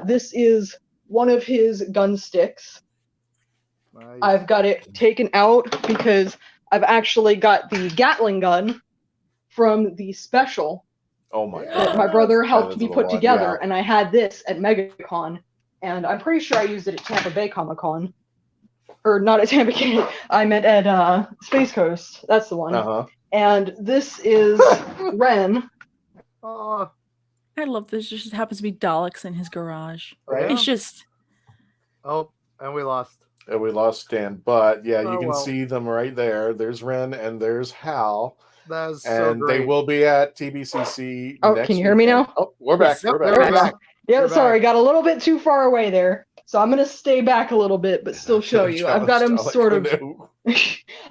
This is one of his gun sticks. Nice. I've got it taken out because I've actually got the Gatling gun from the special. Oh my God. That my brother helped me put together, and I had this at MegaCon, and I'm pretty sure I used it at Tampa Bay Comic Con. Or not at Tampa Bay, I meant at Space Coast. That's the one. And this is Ren. I love this. Just happens to be Daleks in his garage. Right? It's just. Oh, and we lost. And we lost Dan, but yeah, you can see them right there. There's Ren and there's Hal. That's and so great. they will be at TBCC. Oh, can you hear me now? Oh, we're back. Yep, we're back. Yeah, sorry, got a little bit too far away there. So I'm gonna stay back a little bit, but still show you. I've got him sort of.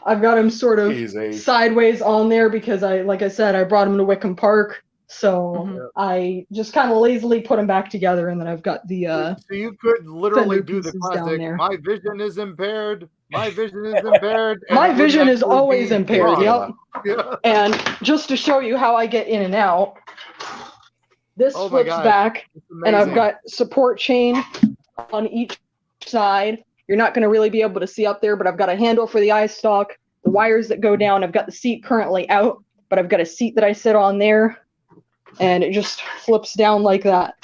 I've got him sort of sideways on there because like I said, I brought him to Wickham Park. So I just kind of lazily put them back together, and then I've got the. So you could literally do the classic. My vision is impaired. My vision is impaired. My vision is always impaired. Yep. Yeah. And just to show you how I get in and out, this flips back, and I've got support chain on each side. You're not going to really be able to see up there, but I've got a handle for the eye stalk, the wires that go down. I've got the seat currently out, but I've got a seat that I sit on there. And it just flips down like that.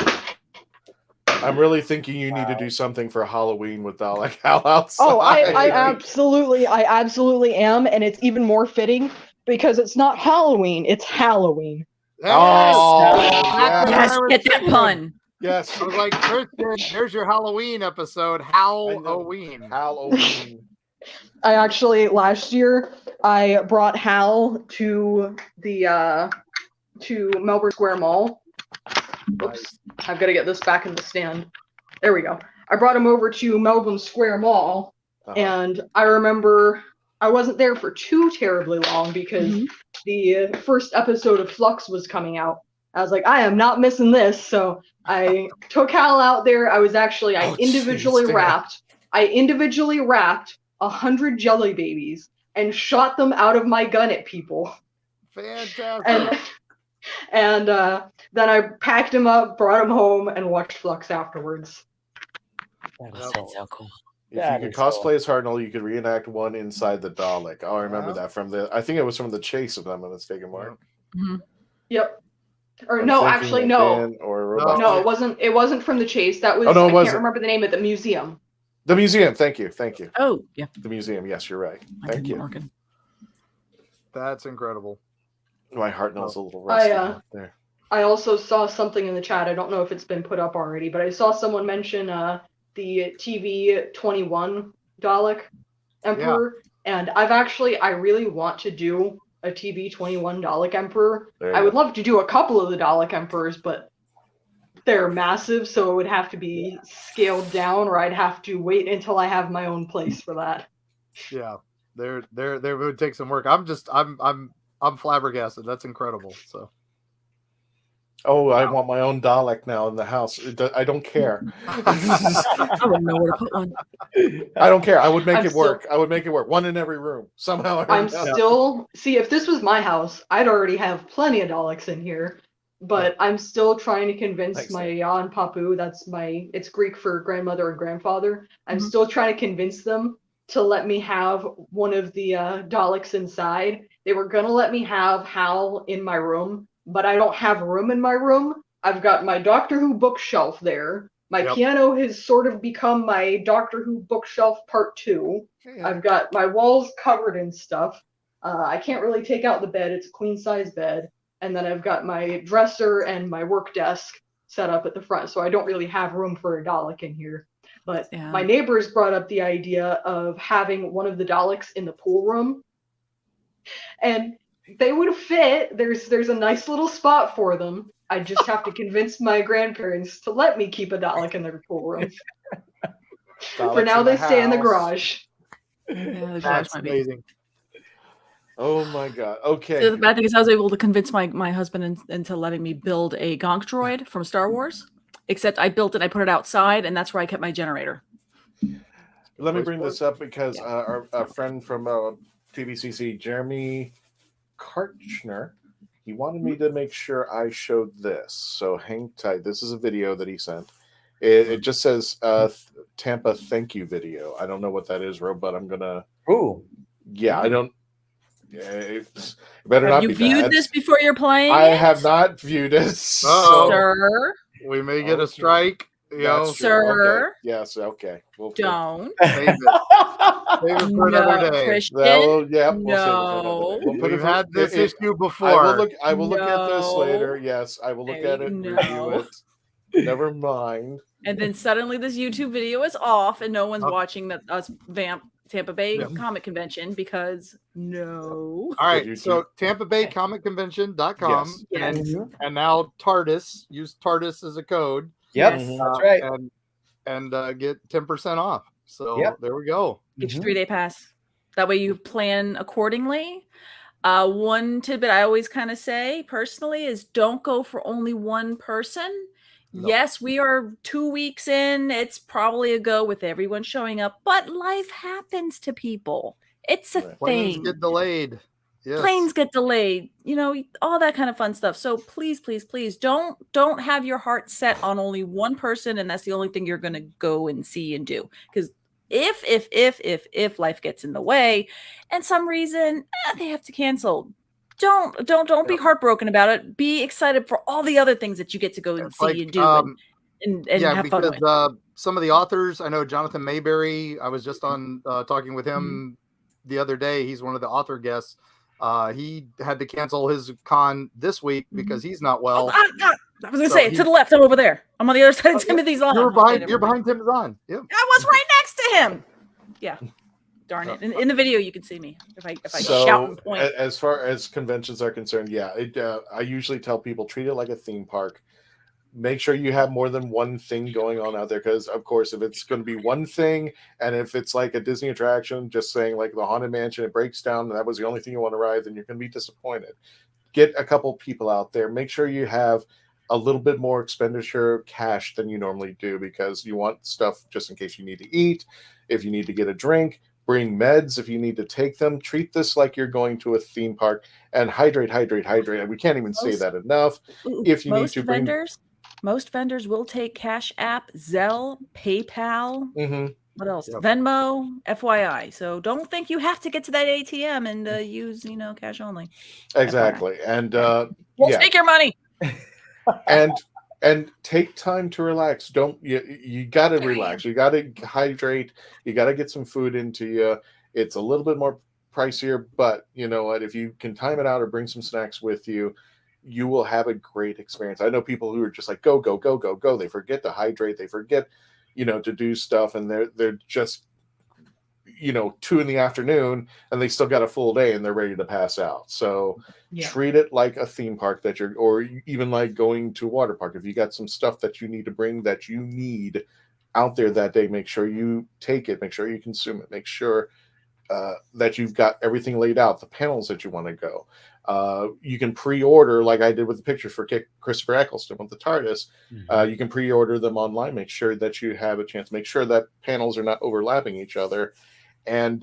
I'm really thinking you need to do something for Halloween with Dalek Hal outside. Oh, I absolutely am, and it's even more fitting because it's not Halloween, it's Halloween. Yes, get that pun. Yes. I was like, Christian, there's your Halloween episode. Halloween. Halloween. I actually last year I brought Hal to the to Melbourne Square Mall. Oops, I've got to get this back in the stand. There we go. I brought him over to Melbourne Square Mall, and I remember I wasn't there for too terribly long because the first episode of Flux was coming out. I was like, I am not missing this, so I took Hal out there. I individually wrapped 100 jelly babies and shot them out of my gun at people. Fantastic. And then I packed him up, brought him home, and watched Flux afterwards. That's so cool. If you could cosplay as Hartnell, you could reenact one inside the Dalek. Oh, I remember that from I think it was from the Chase, if I'm not mistaken, Mark. Yep. Or no, actually, no. No, it wasn't. It wasn't from the Chase. That was. I can't remember the name of the museum. The museum. Thank you. Oh, yeah. The museum. Yes, you're right. Thank you. That's incredible. My Hartnell's a little rusty there. I also saw something in the chat. I don't know if it's been put up already, but I saw someone mention the TV 21 Dalek Emperor, and I really want to do a TV 21 Dalek Emperor. I would love to do a couple of the Dalek Emperors, but they're massive, so it would have to be scaled down, or I'd have to wait until I have my own place for that. Yeah, there would take some work. I'm flabbergasted. That's incredible. So. Oh, I want my own Dalek now in the house. I don't care. I wouldn't know where to put one. I don't care. I would make it work. I would make it work. One in every room. Somehow. See, if this was my house, I'd already have plenty of Daleks in here. But I'm still trying to convince my Jan Papu, it's Greek for grandmother and grandfather. I'm still trying to convince them to let me have one of the Daleks inside. They were going to let me have Hal in my room, but I don't have room in my room. I've got my Doctor Who bookshelf there. My piano has sort of become my Doctor Who bookshelf part 2. I've got my walls covered in stuff. I can't really take out the bed. It's a queen size bed. And then I've got my dresser and my work desk set up at the front. So I don't really have room for a Dalek in here. But my neighbors brought up the idea of having one of the Daleks in the pool room. And they would fit. There's a nice little spot for them. I just have to convince my grandparents to let me keep a Dalek in their pool room. For now, they stay in the garage. Yeah, the garage That's might amazing. Oh my god. Okay. So the bad thing is I was able to convince my husband into letting me build a Gonk droid from Star Wars. Except I built it, I put it outside, and that's where I kept my generator. Let me bring this up because our friend from TVCC, Jeremy Karchner, he wanted me to make sure I showed this. So hang tight. This is a video that he sent. It just says Tampa thank you video. I don't know what that is, Ro, but I'm gonna. Ooh. Yeah, I don't. It better Have not you be viewed bad. this before you're playing? I have not viewed it. Sir. We may get a strike. Sir. Okay. Yes, okay. Don't. Save it for another day. Christian. We'll save it for No. another day. We've had this issue before. I will look at this later. Yes, I will look at it, review it. Never mind. And then suddenly this YouTube video is off and no one's watching us vamp Tampa Bay Comic Convention because no. All right, so Tampa Bay Comic Convention.com and now TARDIS. Use TARDIS as a code. Yep, that's right. And get 10% off. So there we go. Get your 3-day pass. That way you plan accordingly. One tidbit I always kind of say personally is don't go for only one person. No. Yes, we are 2 weeks in. It's probably a go with everyone showing up, but life happens to people. It's a thing. Planes get delayed. Yes. Planes get delayed. You know, all that kind of fun stuff. So please, please, please don't have your heart set on only one person, and that's the only thing you're going to go and see and do. Because if life gets in the way, and some reason they have to cancel. Don't be heartbroken about it. Be excited for all the other things that you get to go and see and do and have fun with. Some of the authors, I know Jonathan Mayberry, I was just on talking with him the other day. He's one of the author guests. He had to cancel his con this week because he's not well. I was going to say, to the left, I'm over there. I'm on the other side of Timothy's lawn. You're behind Timothy's lawn. Yeah. I was right next to him. Yeah. Darn it! In the video, you can see me if I shout and point. As far as conventions are concerned, I usually tell people treat it like a theme park. Make sure you have more than one thing going on out there, because of course, if it's going to be one thing, and if it's like a Disney attraction, just saying like the Haunted Mansion, it breaks down, and that was the only thing you want to ride, then you're going to be disappointed. Get a couple people out there. Make sure you have a little bit more expenditure cash than you normally do, because you want stuff just in case you need to eat, if you need to get a drink. Bring meds if you need to take them. Treat this like you're going to a theme park, and hydrate. We can't even say that enough. If you need to bring most vendors will take Cash App, Zelle, PayPal. What else? Yep. Venmo, FYI. So don't think you have to get to that ATM and use, cash only. Exactly. FYI. And we'll take your money. and take time to relax. You got to relax. You got to hydrate. You got to get some food into you. It's a little bit more pricier, but you know what? If you can time it out or bring some snacks with you, you will have a great experience. I know people who are just like, go. They forget to hydrate. They forget, to do stuff. And they're just, 2 p.m, and they still got a full day and they're ready to pass out. So treat it like a theme park or even like going to a water park. If you got some stuff that you need to bring that you need out there that day, make sure you take it, make sure you consume it, make sure that you've got everything laid out, the panels that you want to go. You can pre-order, like I did with the pictures for Christopher Eccleston with the TARDIS. You can pre-order them online. Make sure that you have a chance. Make sure that panels are not overlapping each other. And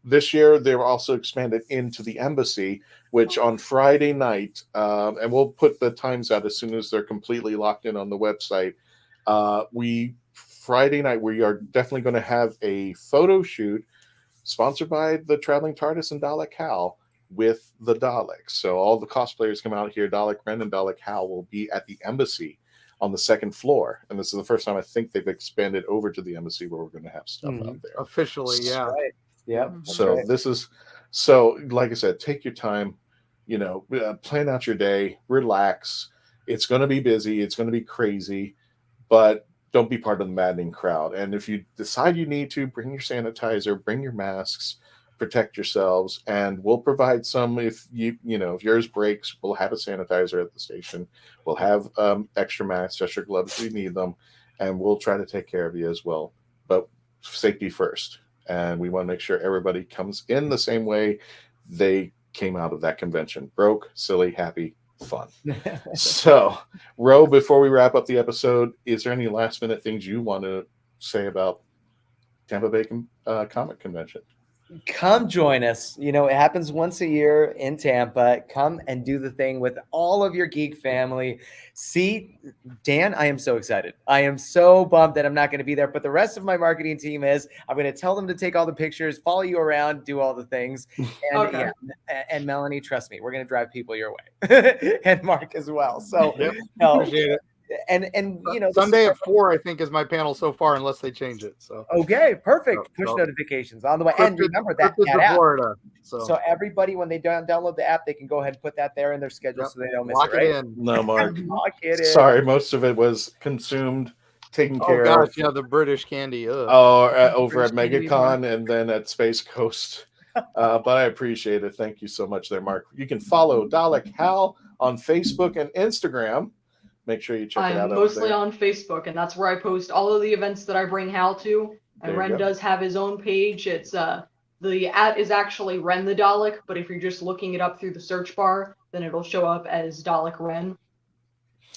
this year, they were also expanded into the embassy, which on Friday night, and we'll put the times out as soon as they're completely locked in on the website. Friday night, we are definitely going to have a photo shoot sponsored by the Traveling TARDIS and Dalek Hal with the Daleks. So all the cosplayers come out here. Dalek Ren and Dalek Hal will be at the embassy on the second floor. And this is the first time I think they've expanded over to the embassy where we're going to have stuff out there. Officially, yeah. Right. Yeah. So right. Like I said, take your time, plan out your day, relax. It's going to be busy. It's going to be crazy, but don't be part of the maddening crowd. And if you decide you need to, bring your sanitizer, bring your masks, protect yourselves, and we'll provide some. If if yours breaks, we'll have a sanitizer at the station. We'll have extra masks, extra gloves if you need them, and we'll try to take care of you as well. But safety first, and we want to make sure everybody comes in the same way they came out of that convention: broke, silly, happy, fun. So, Ro, before we wrap up the episode, is there any last minute things you want to say about Tampa Bay Comic Convention? Come join us. It happens once a year in Tampa. Come and do the thing with all of your geek family. See, Dan, I am so excited. I am so bummed that I'm not going to be there, but the rest of my marketing team is. I'm going to tell them to take all the pictures, follow you around, do all the things. And, Okay. And Melanie, trust me, we're going to drive people your way. And Mark as well. So, Appreciate it. And Sunday at 4, I think, is my panel so far, unless they change it. So okay, perfect. Push notifications on the way. And remember that app. Florida, so everybody, when they download the app, they can go ahead and put that there in their schedule so they don't miss Lock it. Right? it in. No, Mark. Lock it in. Sorry, most of it was consumed, taken care of. Yeah, the British candy. Over at MegaCon and then at Space Coast. But I appreciate it. Thank you so much there, Mark. You can follow Dalek Hal on Facebook and Instagram. Make sure you check it out. I'm mostly on Facebook, and that's where I post all of the events that I bring Hal to. And Ren does have his own page. It's the @ is actually Ren the Dalek, but if you're just looking it up through the search bar, then it'll show up as Dalek Ren.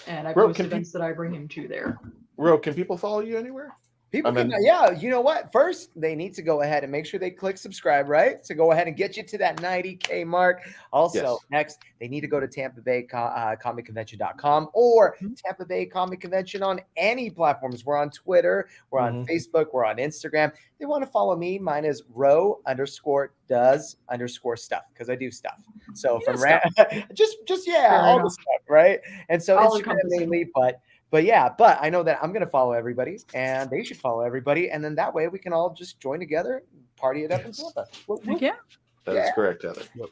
And I post events that I bring him to there. Ro, can people follow you anywhere? People you know what? First, they need to go ahead and make sure they click subscribe, right? To go ahead and get you to that 90K mark. Also, next, they need to go to Tampa Bay Comic Convention.com or Tampa Bay Comic Convention on any platforms. We're on Twitter, we're on Facebook, we're on Instagram. They want to follow me. Mine is Ro_does_stuff because I do stuff. So from just all the stuff, right? And so Instagram mainly, But I know that I'm going to follow everybody, and they should follow everybody, and then that way we can all just join together, party it up in Tampa. Yeah, that is correct, Heather. Yep.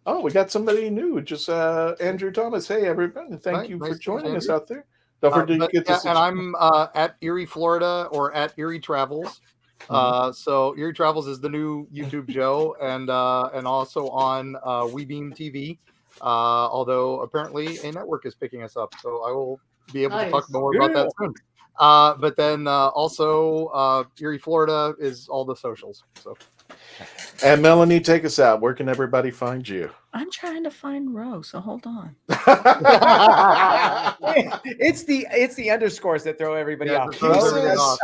Oh, we got somebody new. Just Andrew Thomas. Hey, everybody! Thank you for joining us out there. Don't forget to get this. And I'm at Erie, Florida, or at Erie Travels. So Eerie Travels is the new YouTube show, and also on WeBeam TV. Although apparently a network is picking us up, so I will be able to talk more about that soon. But then also Erie, Florida is all the socials. So. And Melanie, take us out. Where can everybody find you? I'm trying to find Rose, so hold on. It's the underscores that throw everybody off.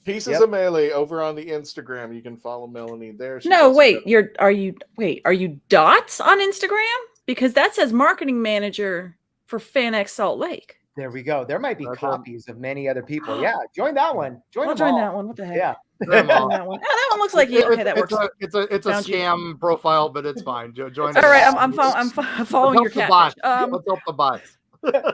Pieces of Melee over on the Instagram. You can follow Melanie there. No, wait. Are you dots on Instagram? Because that says marketing manager for FanX Salt Lake. There we go. There might be copies of many other people. Yeah, join that one. I'll join that one. What the heck? Yeah. That one looks like okay. That works. It's a scam profile, but it's fine. Join. All right, I'm following your catfish. Let's help the bots.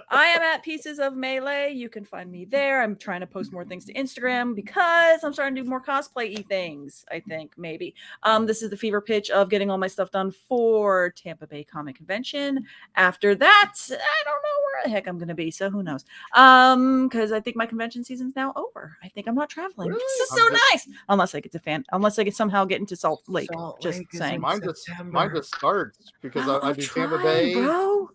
I am at Pieces of Melee. You can find me there. I'm trying to post more things to Instagram because I'm starting to do more cosplay-y things, I think, maybe. This is the fever pitch of getting all my stuff done for Tampa Bay Comic Convention. After that, I don't know where the heck I'm going to be, so who knows? Because I think my convention season's now over. I think I'm not traveling. Really? This is so nice. Unless I get somehow get into Salt Lake. Just saying. Mine just starts because I do Tampa Bay. Bro.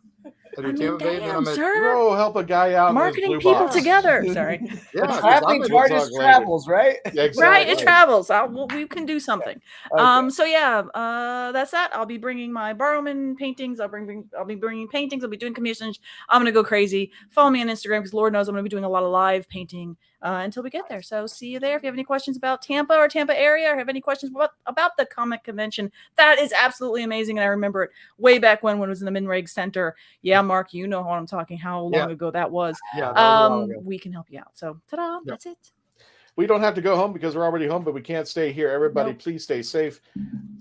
Bro, help a guy out. Marketing people together. Sorry. Yeah, Traveling TARDIS travels, right? Yeah, exactly. Right, it travels. We can do something. Okay. So yeah, that's that. I'll be bringing my Barrowman paintings. I'll be bringing paintings. I'll be doing commissions. I'm gonna go crazy. Follow me on Instagram because Lord knows I'm gonna be doing a lot of live painting until we get there. So see you there. If you have any questions about Tampa or Tampa area, or have any questions about the comic convention, that is absolutely amazing. And I remember it way back when it was in the Minreg Center. Yeah, Mark, you know how I'm talking, how long ago that was. Yeah, we can help you out. So ta-da, that's it. We don't have to go home because we're already home, but we can't stay here. Everybody, please stay safe,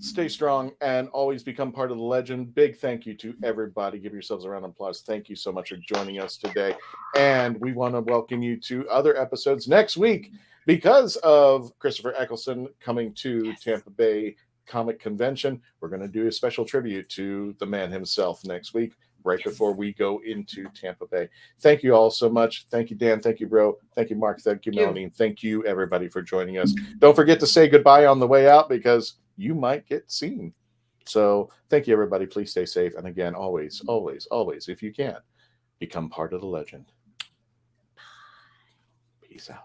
stay strong, and always become part of the legend. Big thank you to everybody. Give yourselves a round of applause. Thank you so much for joining us today. And we want to welcome you to other episodes next week because of Christopher Eccleston coming to Tampa Bay Comic Convention. We're going to do a special tribute to the man himself next week, right before we go into Tampa Bay. Thank you all so much. Thank you, Dan. Thank you, bro. Thank you, Mark. Thank you, Melanie. Thank you, everybody, for joining us. Don't forget to say goodbye on the way out because you might get seen. So thank you, everybody. Please stay safe. And again, always, always, always, if you can, become part of the legend. Peace out.